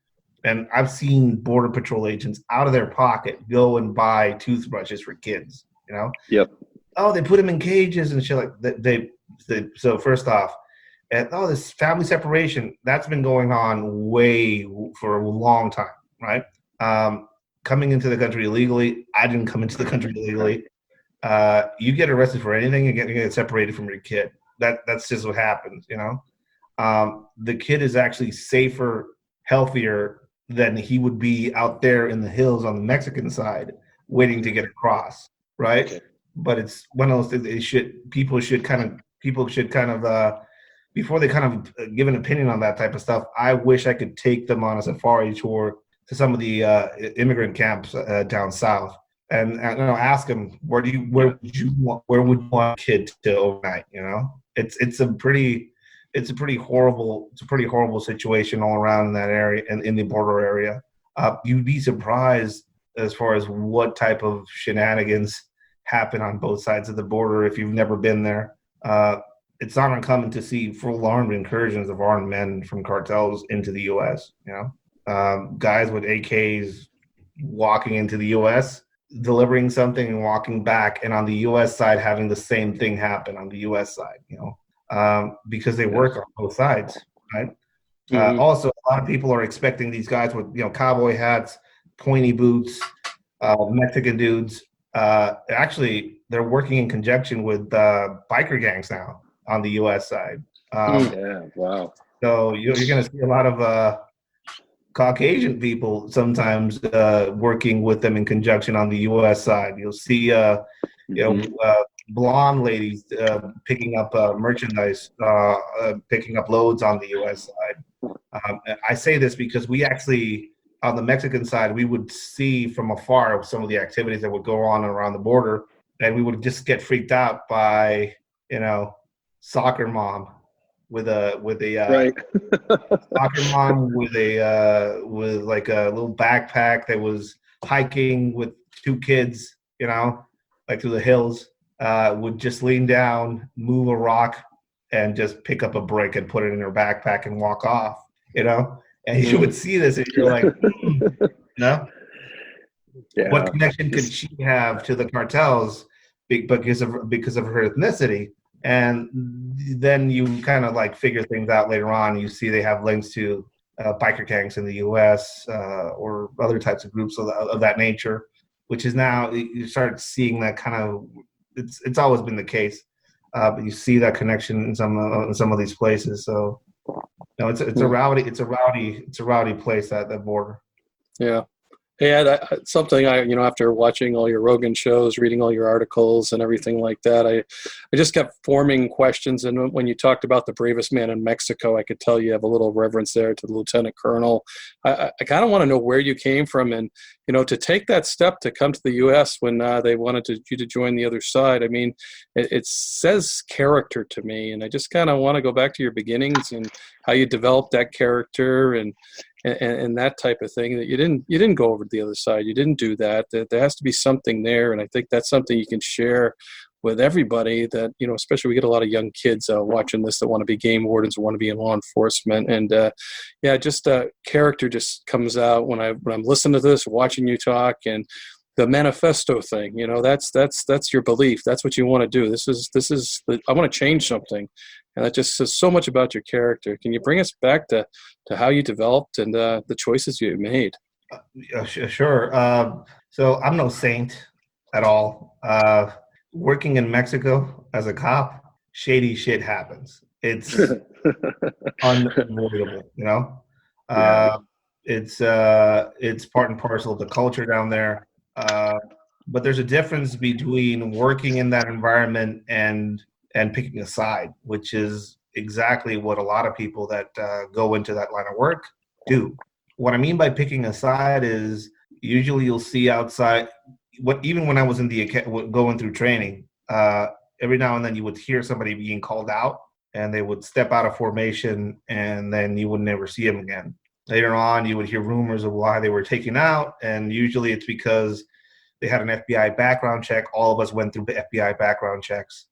D: Border Patrol agents out of their pocket go and buy toothbrushes for kids.
C: Yep.
D: Oh, they put them in cages and shit like that. So first off, this family separation that's been going on for a long time, right? Coming into the country illegally, I didn't come into the country illegally. You get arrested for anything, you get separated from your kid. That's just what happens, The kid is actually safer, healthier than he would be out there in the hills on the Mexican side, waiting to get across, right? Okay. But it's one of those things. People should kind of before they kind of give an opinion on that type of stuff. I wish I could take them on a safari tour to some of the immigrant camps down south, and ask them where would you want a kid to overnight? It's a pretty horrible situation all around in that area and in the border area. You'd be surprised as far as what type of shenanigans happen on both sides of the border if you've never been there. It's not uncommon to see full armed incursions of armed men from cartels into the U.S. Guys with AKs walking into the U.S., delivering something and walking back, and on the U.S. side having the same thing happen on the U.S. side, because they work on both sides, right? Mm-hmm. Also, a lot of people are expecting these guys with cowboy hats, pointy boots, Mexican dudes. Actually, they're working in conjunction with biker gangs now on the U.S. side.
C: Wow.
D: So you're going to see a lot of Caucasian people sometimes working with them in conjunction on the U.S. side. You'll see, blonde ladies picking up merchandise, picking up loads on the U.S. side. I say this because we actually, on the Mexican side, we would see from afar some of the activities that would go on around the border, and we would just get freaked out by, soccer mom with a
C: right.
D: soccer mom with like a little backpack that was hiking with two kids, like through the hills, would just lean down, move a rock, and just pick up a brick and put it in her backpack and walk off, And you would see this, and you're like, Yeah. What connection could she have to the cartels because of her ethnicity? And then you kind of like figure things out later on. You see they have links to biker gangs in the U.S. Or other types of groups of that nature, which is now you start seeing that kind of. It's always been the case, but you see that connection in some of these places. So, it's a rowdy place, that border.
B: Yeah. Yeah, something after watching all your Rogan shows, reading all your articles and everything like that, I just kept forming questions. And when you talked about the bravest man in Mexico, I could tell you have a little reverence there to the lieutenant colonel. I kind of want to know where you came from, and to take that step to come to the U.S. when they wanted you to join the other side. I mean, it says character to me, and I just kind of want to go back to your beginnings and how you developed that character and that type of thing. That you didn't go over to the other side. You didn't do that. There has to be something there, and I think that's something you can share with everybody. That especially we get a lot of young kids watching this that want to be game wardens, want to be in law enforcement, and just character just comes out when I'm listening to this, watching you talk, and the manifesto thing. That's your belief. That's what you want to do. This is I want to change something. And that just says so much about your character. Can you bring us back to how you developed and the choices you made?
D: Sure. So I'm no saint at all. Working in Mexico as a cop, shady shit happens. It's unavoidable, It's part and parcel of the culture down there. But there's a difference between working in that environment and picking a side, which is exactly what a lot of people that go into that line of work do. What I mean by picking a side is usually you'll see outside. Even when I was going through training, every now and then you would hear somebody being called out, and they would step out of formation, and then you would never see them again. Later on, you would hear rumors of why they were taken out, and usually it's because they had an FBI background check. All of us went through the FBI background checks.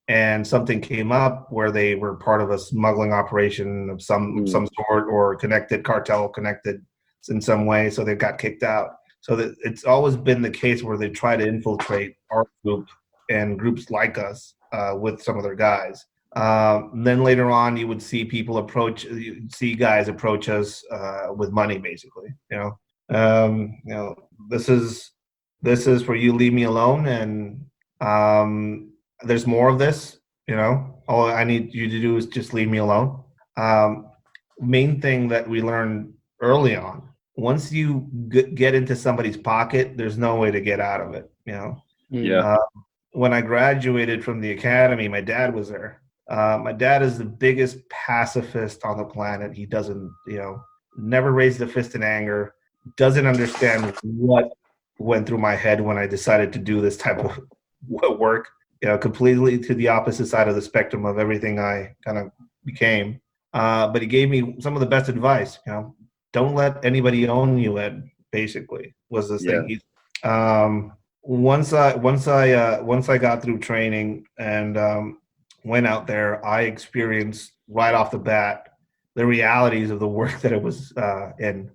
D: and something came up where they were part of a smuggling operation of some sort, or cartel connected in some way, so they got kicked out. So that it's always been the case where they try to infiltrate our group and groups like us with some of their guys. Then later on, you would see guys approach us with money, basically. This is where you leave me alone, and there's more of this. All I need you to do is just leave me alone. Main thing that we learned early on: once you get into somebody's pocket, there's no way to get out of it.
C: Yeah.
D: When I graduated from the academy, my dad was there. My dad is the biggest pacifist on the planet. He doesn't, never raised a fist in anger, doesn't understand what went through my head when I decided to do this type of work, completely to the opposite side of the spectrum of everything I kind of became. But he gave me some of the best advice, don't let anybody own you, Ed, basically, was this thing. Once I got through training and went out there, I experienced right off the bat the realities of the work that it was in.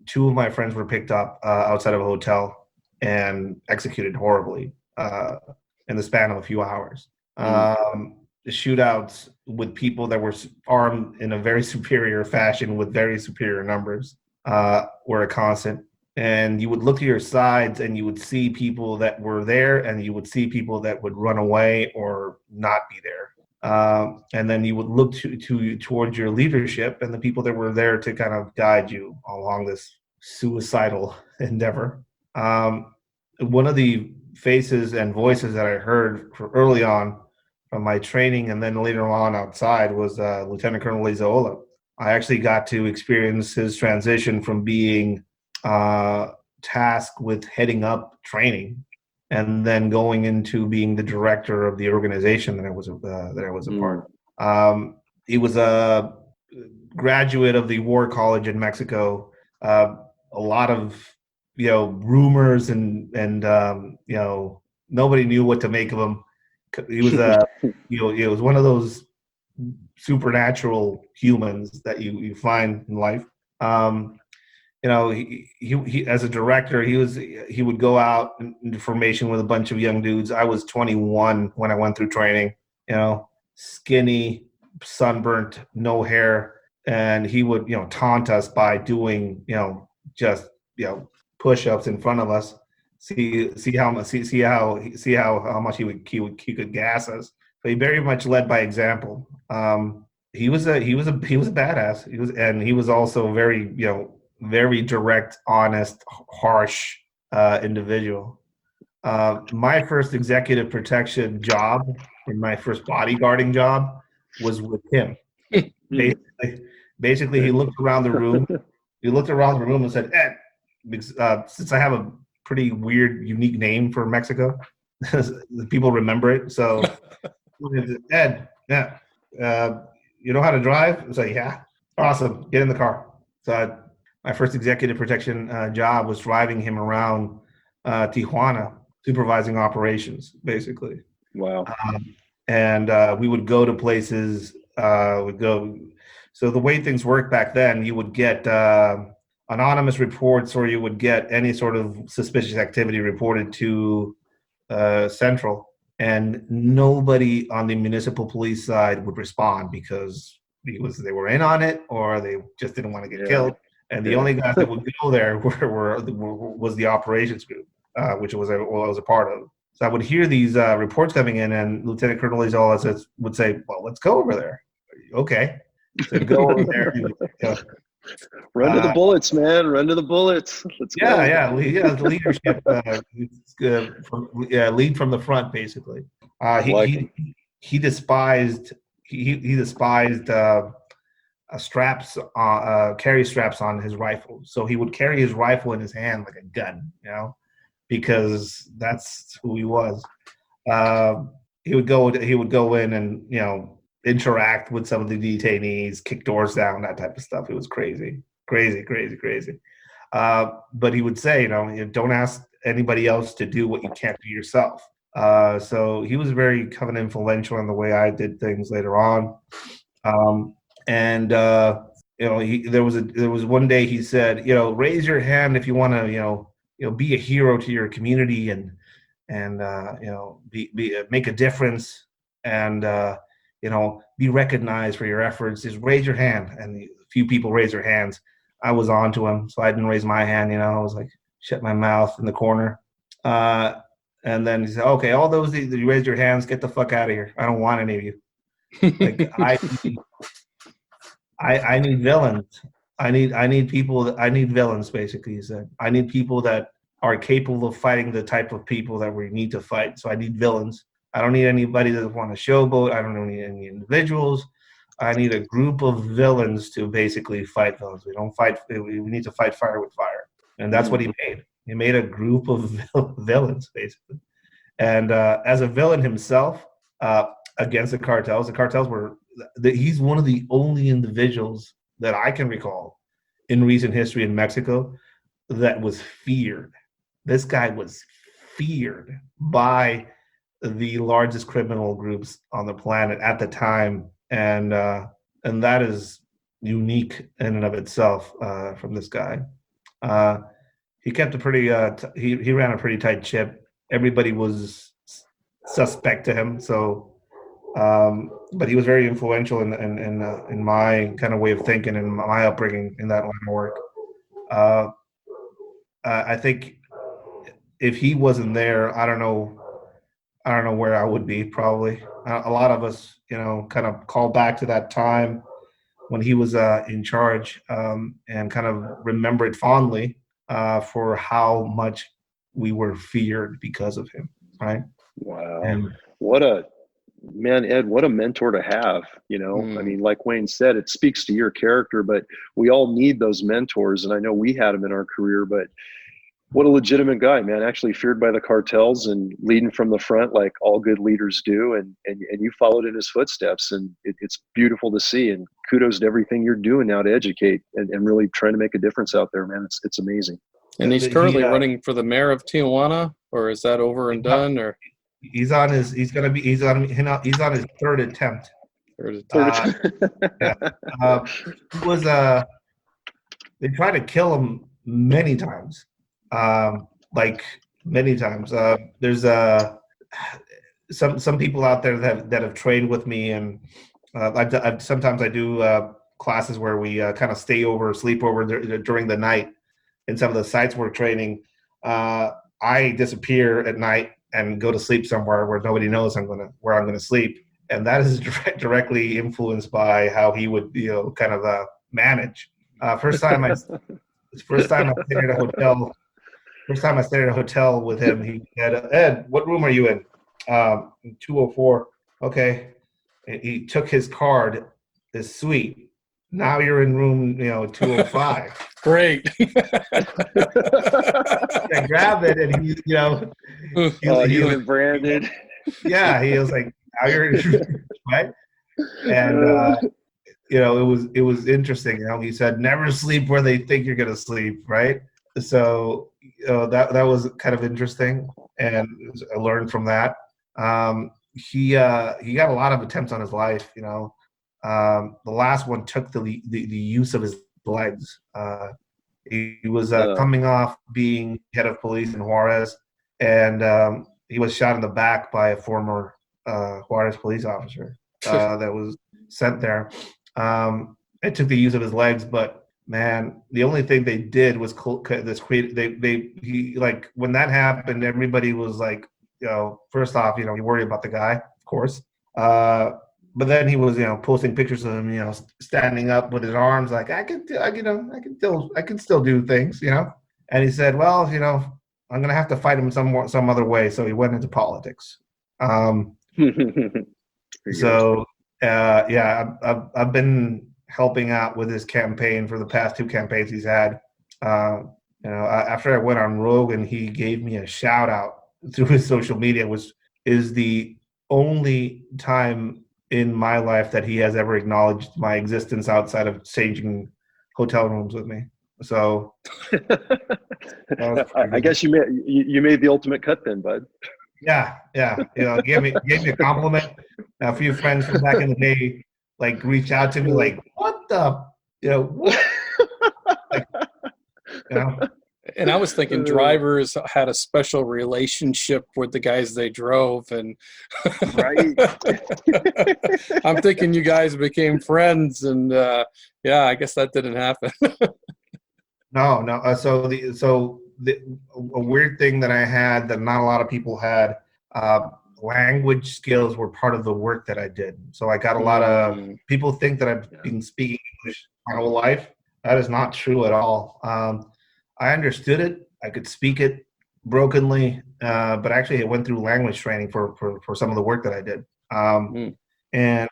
D: Two of my friends were picked up outside of a hotel and executed horribly in the span of a few hours. The shootouts with people that were armed in a very superior fashion with very superior numbers were a constant. And you would look to your sides and you would see people that were there, and you would see people that would run away or not be there. And then you would look towards your leadership and the people that were there to kind of guide you along this suicidal endeavor. One of the faces and voices that I heard early on from my training and then later on outside was Lieutenant Colonel Lizaola. I actually got to experience his transition from being tasked with heading up training and then going into being the director of the organization that I was a part of. He was a graduate of the War College in Mexico. A lot of rumors and nobody knew what to make of him. He was he was one of those supernatural humans that you find in life. He as a director, he would go out into formation with a bunch of young dudes. I was 21 when I went through training, skinny, sunburnt, no hair. And he would, taunt us by doing, just, push-ups in front of us. See how much he could gas us. So he very much led by example. He was a badass. He was also very, very direct, honest, harsh individual. My first executive protection job and my first bodyguarding job was with him. Basically, he looked around the room. And said, "Ed, since I have a pretty weird, unique name for Mexico, people remember it. So, Ed, yeah, you know how to drive?" I was like, "Yeah, awesome. Get in the car." So my first executive protection job was driving him around Tijuana, supervising operations, basically.
C: Wow.
D: And we would go to places. So the way things worked back then, you would get anonymous reports, or you would get any sort of suspicious activity reported to Central, and nobody on the municipal police side would respond because they were in on it, or they just didn't want to get killed. And the only guys that would go there was the operations group, which I was a part of. So I would hear these reports coming in, and Lieutenant Colonel Lizaola would say, "Well, let's go over there." Okay. So go over there.
C: Run to the bullets, man. Run to the bullets. Let's go.
D: Yeah. The leadership, lead from the front, basically. He despised straps, carry straps on his rifle. So he would carry his rifle in his hand like a gun, because that's who he was. He would go in and interact with some of the detainees, kick doors down, that type of stuff. It was crazy. But he would say, don't ask anybody else to do what you can't do yourself. So he was very kind of influential in the way I did things later on. And there was one day he said, raise your hand if you want to, be a hero to your community and make a difference and be recognized for your efforts. Just raise your hand. And a few people raised their hands. I was on to him, so I didn't raise my hand. I was like, shut my mouth in the corner. And then he said, okay, all those that you raised your hands, get the fuck out of here. I don't want any of you. Like I need villains. I need people. I need villains. Basically, he said. I need people that are capable of fighting the type of people that we need to fight. So I need villains. I don't need anybody that want to showboat. I don't need any individuals. I need a group of villains to basically fight villains. We don't fight. We need to fight fire with fire, and that's what he made. He made a group of villains, basically. And as a villain himself, against the cartels were. He's one of the only individuals that I can recall in recent history in Mexico that was feared. This guy was feared by the largest criminal groups on the planet at the time, and that is unique in and of itself from this guy. He kept a pretty he ran a pretty tight ship. Everybody was suspect to him, so. But he was very influential in my kind of way of thinking and my upbringing in that line of work. I think if he wasn't there, I don't know where I would be. Probably a lot of us, kind of call back to that time when he was in charge, and kind of remember it fondly for how much we were feared because of him. Right?
C: Wow.
D: And,
C: Man, Ed, what a mentor to have, I mean, like Wayne said, it speaks to your character, but we all need those mentors. And I know we had them in our career, but what a legitimate guy, man, actually feared by the cartels and leading from the front like all good leaders do. And you followed in his footsteps, and it's beautiful to see. And kudos to everything you're doing now to educate and really trying to make a difference out there, man. It's amazing.
A: And he's currently running for the mayor of Tijuana, or is that over and done? Or
D: he's on his third attempt.
C: Yeah.
D: He was they tried to kill him many times. Many times. There's some people out there that have trained with me, and sometimes I do classes where we kind of sleep over during the night in some of the sites we're training. I disappear at night and go to sleep somewhere where nobody knows where I'm gonna sleep, and that is directly influenced by how he would kind of manage. First time I stayed at a hotel. First time I stayed at a hotel with him, he said, "Ed, what room are you in?" 204. Okay. He took his card, his suite. Now you're in room 205.
A: Great.
D: I grabbed it, and he
C: was branded.
D: Yeah, he was like, "Now you're in," right? And it was interesting. He said, "Never sleep where they think you're gonna sleep," right? So that was kind of interesting, and I learned from that. He got a lot of attempts on his life. The last one took the use of his legs. He was coming off being head of police in Juarez, and he was shot in the back by a former Juarez police officer that was sent there. It took the use of his legs, but man, the only thing they did was when that happened, everybody was like, first off, you worry about the guy, of course. But then he was, posting pictures of him, standing up with his arms, like I can still do things, And he said, well, I'm gonna have to fight him some other way. So he went into politics. So I've been helping out with his campaign for the past 2 campaigns he's had. After I went on Rogan, he gave me a shout out through his social media, which is the only time in my life that he has ever acknowledged my existence outside of changing hotel rooms with me. So
C: I guess you made the ultimate cut then, bud.
D: Yeah. Gave me a compliment. A few friends from back in the day like reached out to me like, what the, what? Like,
E: And I was thinking drivers had a special relationship with the guys they drove, and
C: right.
E: I'm thinking you guys became friends, and I guess that didn't happen.
D: No. A weird thing that I had that not a lot of people had, language skills were part of the work that I did. So I got a lot of people think that I've been speaking English my whole life. That is not true at all. I understood it. I could speak it brokenly, but actually I went through language training for some of the work that I did, and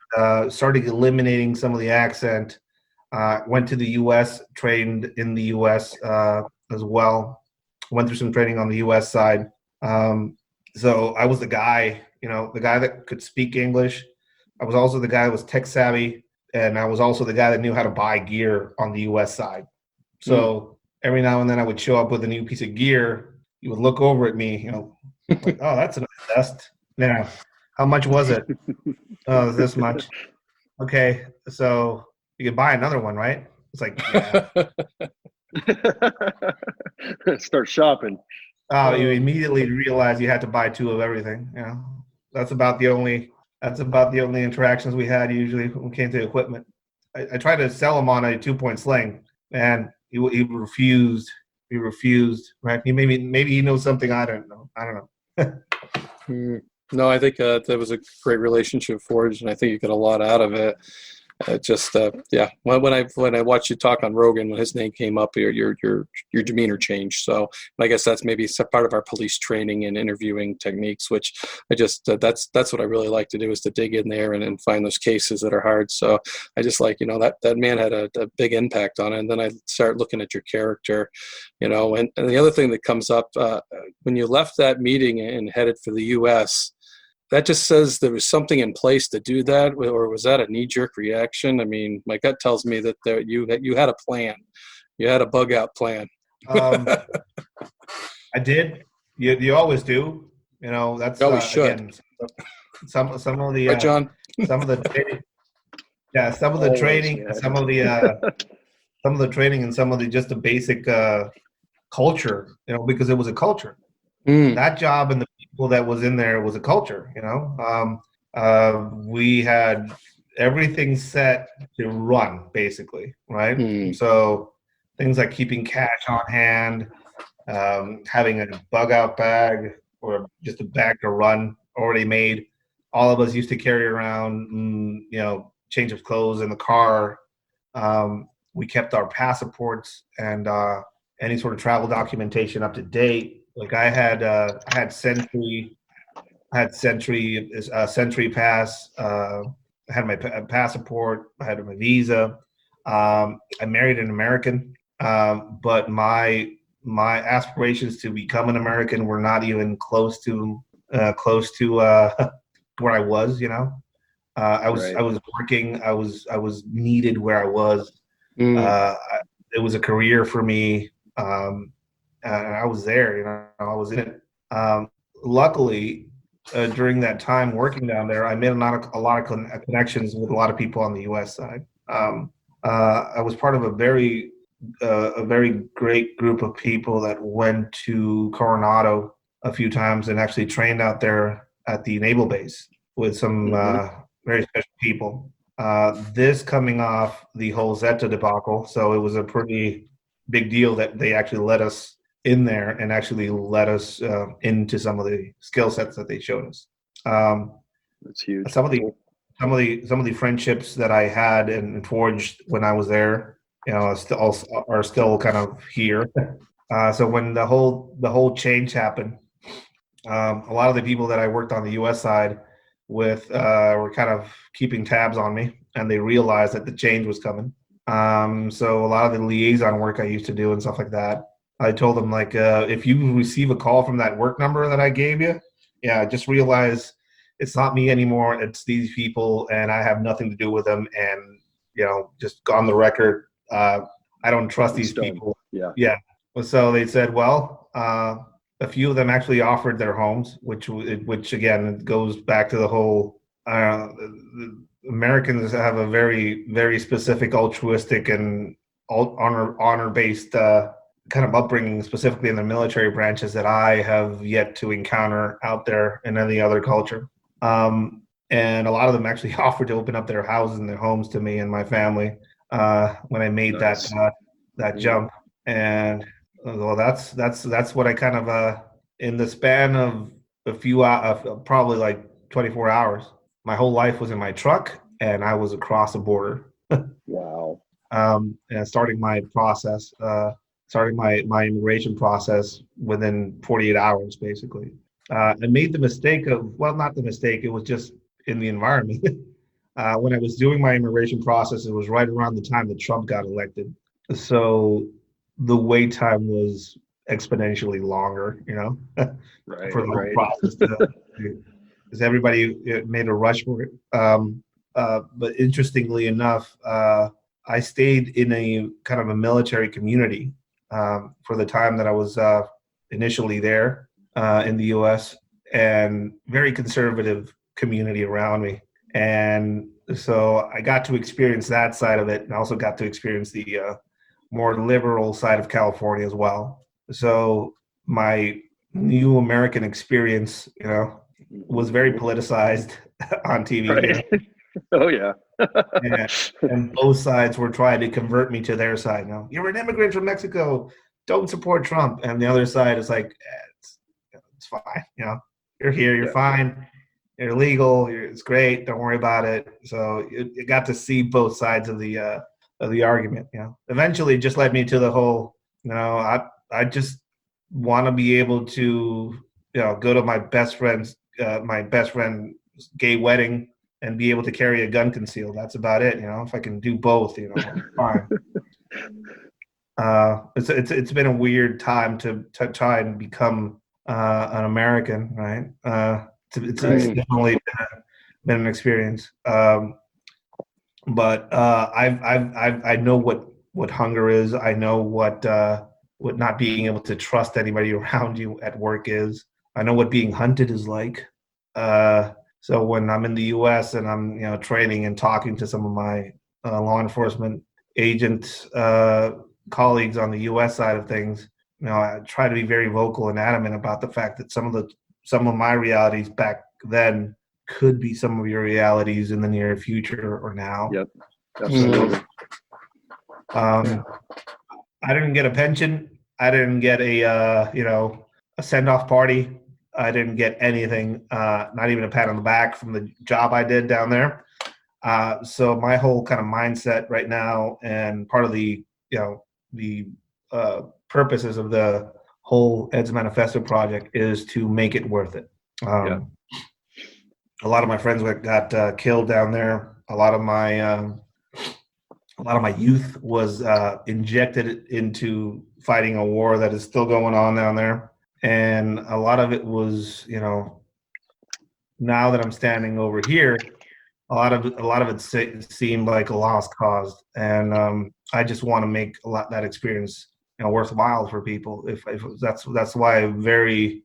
D: started eliminating some of the accent. Went to the U.S., trained in the U.S. As well. Went through some training on the U.S. side. So I was the guy, the guy that could speak English. I was also the guy that was tech savvy, and I was also the guy that knew how to buy gear on the U.S. side. So every now and then I would show up with a new piece of gear. You would look over at me, like, oh, that's a nice vest. Yeah. How much was it? Oh, this much. Okay. So you can buy another one, right? It's like, yeah.
C: Start shopping.
D: Oh, you immediately realize you had to buy two of everything. That's about the only interactions we had usually when it came to equipment. I tried to sell him on a 2-point sling, and he refused. He refused. Right? Maybe he knows something I don't know. I don't know.
E: No, I think that was a great relationship forged, and I think you got a lot out of it. When I watched you talk on Rogan, when his name came up, your demeanor changed. So I guess that's maybe part of our police training and interviewing techniques, which I just that's what I really like to do, is to dig in there and find those cases that are hard. So I just like, that man had a big impact on it. And then I start looking at your character, and the other thing that comes up when you left that meeting and headed for the U.S., that just says there was something in place to do that, or was that a knee-jerk reaction? I mean, my gut tells me that you had a plan. You had a bug-out plan.
D: I did. You always do. That's
E: always should.
D: Again, some of the
E: right, John?
D: some of the some of the training, some of the training, and some of the just the basic culture. Because it was a culture. That job and the people that was in there was a culture. We had everything set to run, basically, right? So things like keeping cash on hand, having a bug out bag or just a bag to run already made. All of us used to carry around, change of clothes in the car. We kept our passports and any sort of travel documentation up to date. Like I had Sentry Pass. I had my passport. I had my visa. I married an American, but my aspirations to become an American were not even close to where I was. I was working. I was needed where I was. It was a career for me. I was there, I was in it. Luckily, during that time working down there, I made a lot of connections with a lot of people on the U.S. side. I was part of a very great group of people that went to Coronado a few times and actually trained out there at the naval base with some very special people. This coming off the whole Zeta debacle, so it was a pretty big deal that they actually let us in there and actually let us into some of the skill sets that they showed us.
C: That's huge.
D: Some of the friendships that I had and forged when I was there, are still kind of here. So when the whole change happened, a lot of the people that I worked on the U.S. side with were kind of keeping tabs on me, and they realized that the change was coming. So a lot of the liaison work I used to do and stuff like that, I told them, like, if you receive a call from that work number that I gave you, just realize it's not me anymore. It's these people, and I have nothing to do with them. And, just on the record, I don't trust these people.
C: Yeah.
D: Yeah. So they said, well, a few of them actually offered their homes, which again goes back to the whole Americans have a very, very specific altruistic and honor based kind of upbringing, specifically in the military branches, that I have yet to encounter out there in any other culture. And a lot of them actually offered to open up their houses and their homes to me and my family when I made that jump. And well, that's what I kind of in the span of a few probably like 24 hours, my whole life was in my truck and I was across the border.
C: Wow.
D: And starting my process, starting my immigration process within 48 hours, basically. I made the mistake of, well, not the mistake, it was just in the environment. When I was doing my immigration process, it was right around the time that Trump got elected. So the wait time was exponentially longer,
C: Right,
D: for the
C: right.
D: whole process. Because everybody made a rush for it. But interestingly enough, I stayed in a kind of a military community for the time that I was initially there in the U.S., and very conservative community around me. And so I got to experience that side of it, and also got to experience the more liberal side of California as well. So my new American experience, was very politicized on TV.
C: Right. Oh, yeah.
D: and both sides were trying to convert me to their side. You're an immigrant from Mexico, don't support Trump. And the other side is like, it's fine. You're here, you're fine. You're legal. It's great. Don't worry about it. So you got to see both sides of the argument. Eventually, it just led me to the whole. I just want to be able to go to my best friend's gay wedding and be able to carry a gun concealed. That's about it. If I can do both, fine. It's been a weird time to try and become an American, right? It's definitely been an experience. But I know what hunger is. I know what not being able to trust anybody around you at work is. I know what being hunted is like. So when I'm in the U.S. and I'm training and talking to some of my law enforcement agent colleagues on the U.S. side of things, I try to be very vocal and adamant about the fact that some of my realities back then could be some of your realities in the near future or now.
C: Yep, absolutely.
D: I didn't get a pension. I didn't get a send-off party. I didn't get anything, not even a pat on the back from the job I did down there. So my whole kind of mindset right now, and part of the purposes of the whole Ed's Manifesto project, is to make it worth it. A lot of my friends got killed down there. A lot of my youth was injected into fighting a war that is still going on down there. And a lot of it was, now that I'm standing over here, a lot of it seemed like a lost cause. And I just want to make that experience worthwhile for people. If that's why I'm very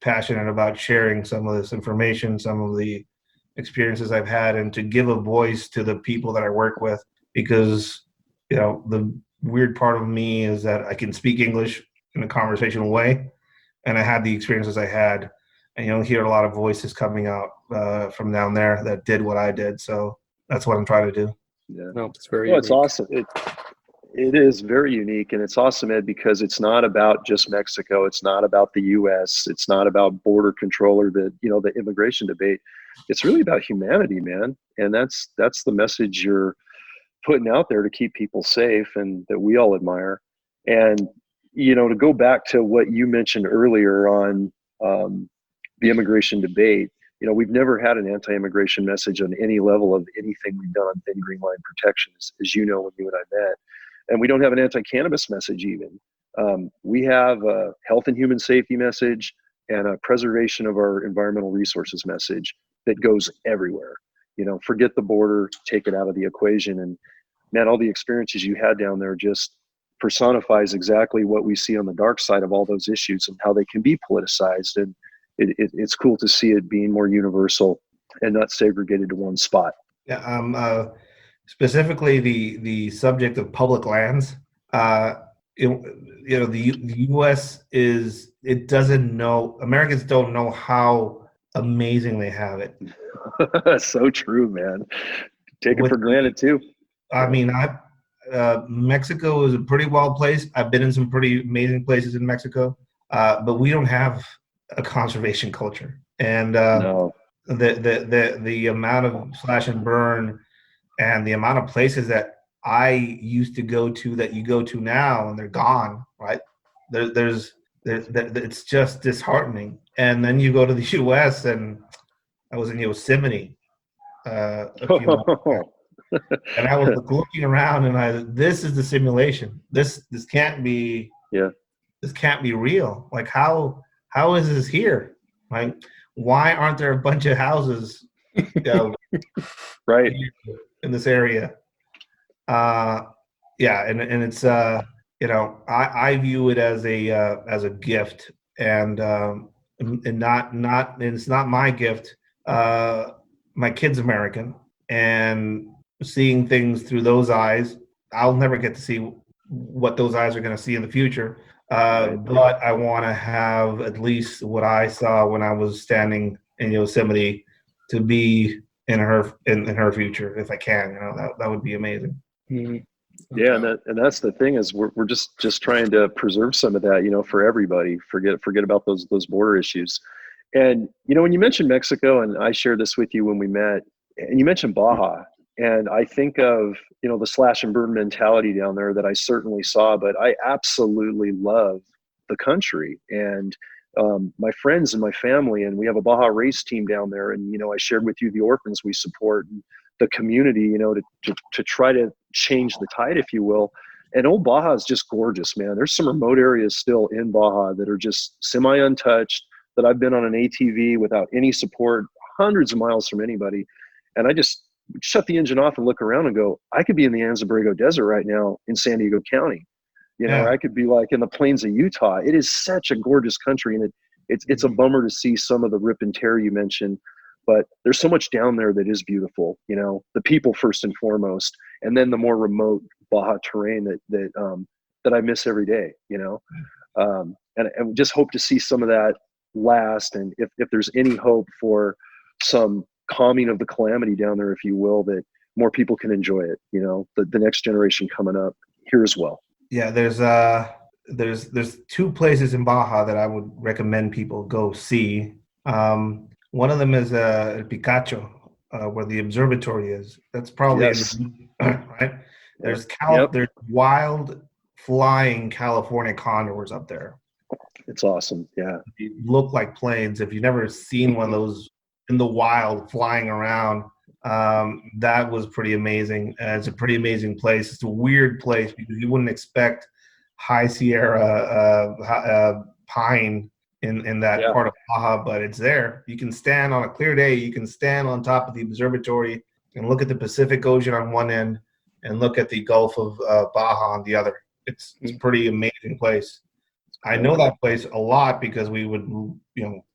D: passionate about sharing some of this information, some of the experiences I've had, and to give a voice to the people that I work with, because the weird part of me is that I can speak English in a conversational way, and I had the experiences I had, and you'll hear a lot of voices coming out from down there that did what I did. So that's what I'm trying to do.
C: Yeah,
E: no, it's very unique.
C: It's awesome. It is very unique, and it's awesome, Ed, because it's not about just Mexico. It's not about the U.S. It's not about border control or the immigration debate. It's really about humanity, man. And that's the message you're putting out there to keep people safe, and that we all admire. And to go back to what you mentioned earlier on the immigration debate, we've never had an anti-immigration message on any level of anything we've done on Thin Green Line protection, as you know, when you and I met. And we don't have an anti-cannabis message even. We have a health and human safety message and a preservation of our environmental resources message that goes everywhere. Forget the border, take it out of the equation. And man, all the experiences you had down there just personifies exactly what we see on the dark side of all those issues and how they can be politicized. And it's cool to see it being more universal and not segregated to one spot.
D: Yeah, specifically the subject of public lands. The U.S. doesn't know, Americans don't know how amazing they have it.
C: So true, man. Take it for granted too.
D: I mean, Mexico is a pretty wild place. I've been in some pretty amazing places in Mexico, but we don't have a conservation culture. And
C: no.
D: The amount of slash and burn and the amount of places that I used to go to that you go to now and they're gone, right? It's just disheartening. And then you go to the U.S. and I was in Yosemite a few months ago. And I was looking around and this is the simulation. This can't be this can't be real. Like how is this here? Like why aren't there a bunch of houses
C: right
D: in this area? And it's I view it as a gift and it's not my gift. My kid's American, and seeing things through those eyes, I'll never get to see what those eyes are going to see in the future. But I want to have at least what I saw when I was standing in Yosemite to be in her future if I can. That would be amazing.
E: Mm-hmm.
C: Yeah, and that's the thing is we're just trying to preserve some of that, for everybody. Forget about those border issues. And when you mentioned Mexico, and I shared this with you when we met, and you mentioned Baja, and I think of the slash and burn mentality down there that I certainly saw, but I absolutely love the country and my friends and my family, and we have a Baja race team down there, and I shared with you the orphans we support and the community, to try to change the tide, if you will. And old Baja is just gorgeous, man. There's some remote areas still in Baja that are just semi-untouched, that I've been on an ATV without any support, hundreds of miles from anybody. And I just shut the engine off and look around and go, I could be in the Anza-Borrego Desert right now in San Diego County. I could be like in the plains of Utah. It is such a gorgeous country. And it's a bummer to see some of the rip and tear you mentioned, but there's so much down there that is beautiful, the people first and foremost, and then the more remote Baja terrain that I miss every day, and we just hope to see some of that last. And if there's any hope for some calming of the calamity down there, if you will, that more people can enjoy it, the next generation coming up here as well.
D: Yeah, there's two places in Baja that I would recommend people go see. One of them is Picacho, where the observatory is. That's probably right. There's there's wild flying California condors up there.
C: It's awesome. Yeah,
D: they look like planes. If you've never seen one of those in the wild flying around, that was pretty amazing. It's a pretty amazing place. It's a weird place because you wouldn't expect high Sierra pine in that part of Baja, but it's there. You can stand on a clear day. You can stand on top of the observatory and look at the Pacific Ocean on one end and look at the Gulf of Baja on the other. It's a pretty amazing place. I know that place a lot because we would,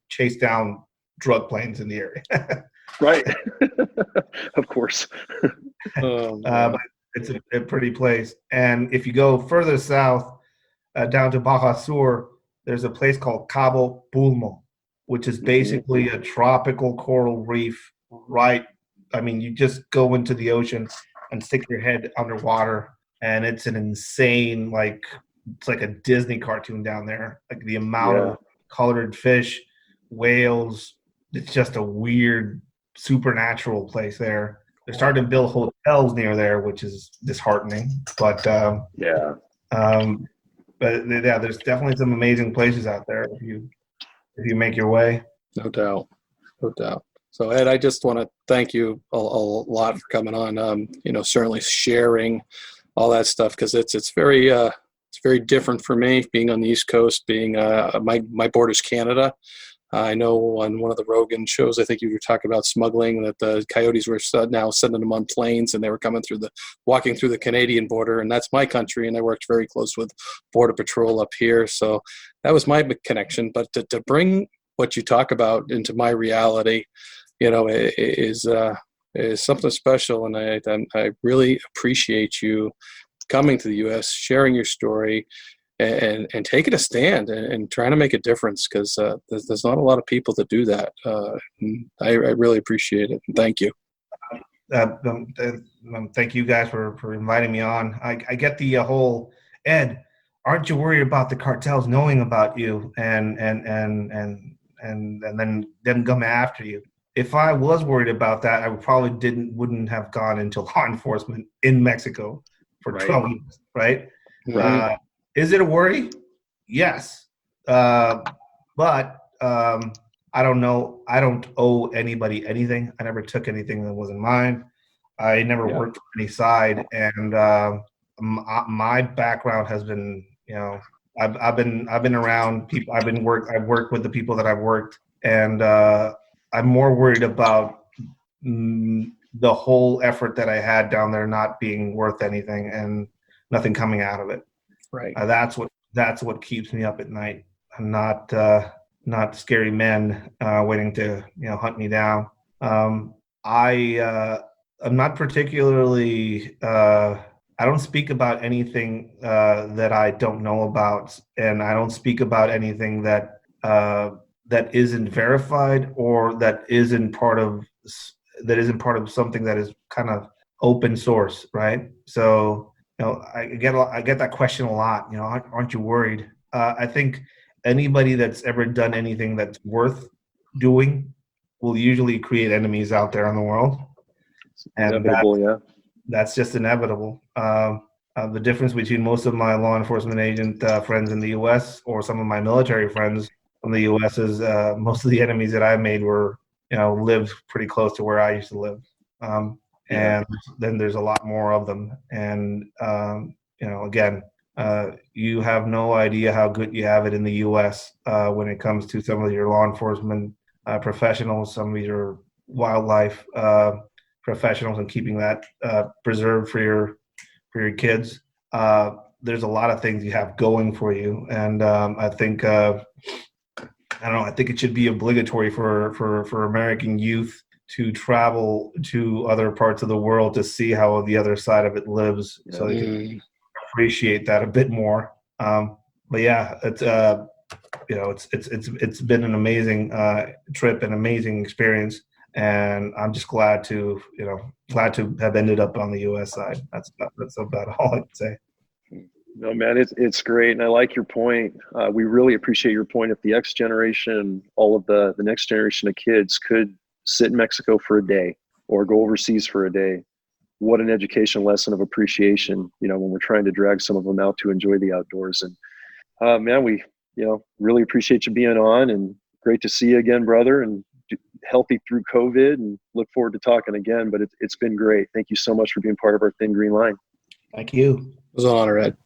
D: chase down drug planes in the area.
C: Right. Of course.
D: But it's a pretty place. And if you go further south, down to Baja Sur, there's a place called Cabo Pulmo, which is basically a tropical coral reef. Right. I mean, you just go into the ocean and stick your head underwater, and it's an insane, it's like a Disney cartoon down there. Like the amount of colored fish, whales. It's just a weird, supernatural place there. They're starting to build hotels near there, which is disheartening. But there's definitely some amazing places out there if you make your way.
E: No doubt. So Ed, I just want to thank you a lot for coming on. Certainly sharing all that stuff, because it's very different for me being on the East Coast. Being my border's Canada. I know on one of the Rogan shows, I think you were talking about smuggling, that the coyotes were now sending them on planes, and they were walking through the Canadian border, and that's my country, and I worked very close with Border Patrol up here, so that was my connection. But to bring what you talk about into my reality, is something special, and I really appreciate you coming to the U.S., sharing your story, and taking a stand and trying to make a difference, because there's not a lot of people that do that. I really appreciate it. Thank you.
D: Thank you guys for inviting me on. I get the whole, Ed, aren't you worried about the cartels knowing about you and then them come after you? If I was worried about that, I probably wouldn't have gone into law enforcement in Mexico for 12 years, right?
E: Mm-hmm.
D: Is it a worry? Yes. But I don't know. I don't owe anybody anything. I never took anything that wasn't mine. I never worked for any side. And my background has been, I've been around people. I've worked with the people that I've worked, and I'm more worried about the whole effort that I had down there not being worth anything and nothing coming out of it.
E: Right.
D: That's what keeps me up at night. I'm not scary men waiting to hunt me down. I'm not particularly. I don't speak about anything that I don't know about, and I don't speak about anything that isn't verified or that isn't part of something that is kind of open source, right? So. I get that question a lot. Aren't you worried? I think anybody that's ever done anything that's worth doing will usually create enemies out there in the world, and
C: inevitable.
D: That's just inevitable. The difference between most of my law enforcement agent friends in the U.S. or some of my military friends from the U.S. is most of the enemies that I made were lived pretty close to where I used to live. And then there's a lot more of them. And, again, you have no idea how good you have it in the U.S. When it comes to some of your law enforcement professionals, some of your wildlife professionals, and keeping that preserved for your kids. There's a lot of things you have going for you. And I think, I think it should be obligatory for American youth to travel to other parts of the world to see how the other side of it lives, so they can appreciate that a bit more. But yeah, it's it's been an amazing trip, an amazing experience, and I'm just glad to have ended up on the U.S. side. That's about all I can say.
C: No, man, it's great, and I like your point. We really appreciate your point. If the X generation, all of the next generation of kids could sit in Mexico for a day or go overseas for a day, what an education lesson of appreciation, when we're trying to drag some of them out to enjoy the outdoors. And man, we, really appreciate you being on, and great to see you again, brother, and healthy through COVID, and look forward to talking again. But it's been great. Thank you so much for being part of our Thin Green Line.
D: Thank you.
E: It was an honor, Ed.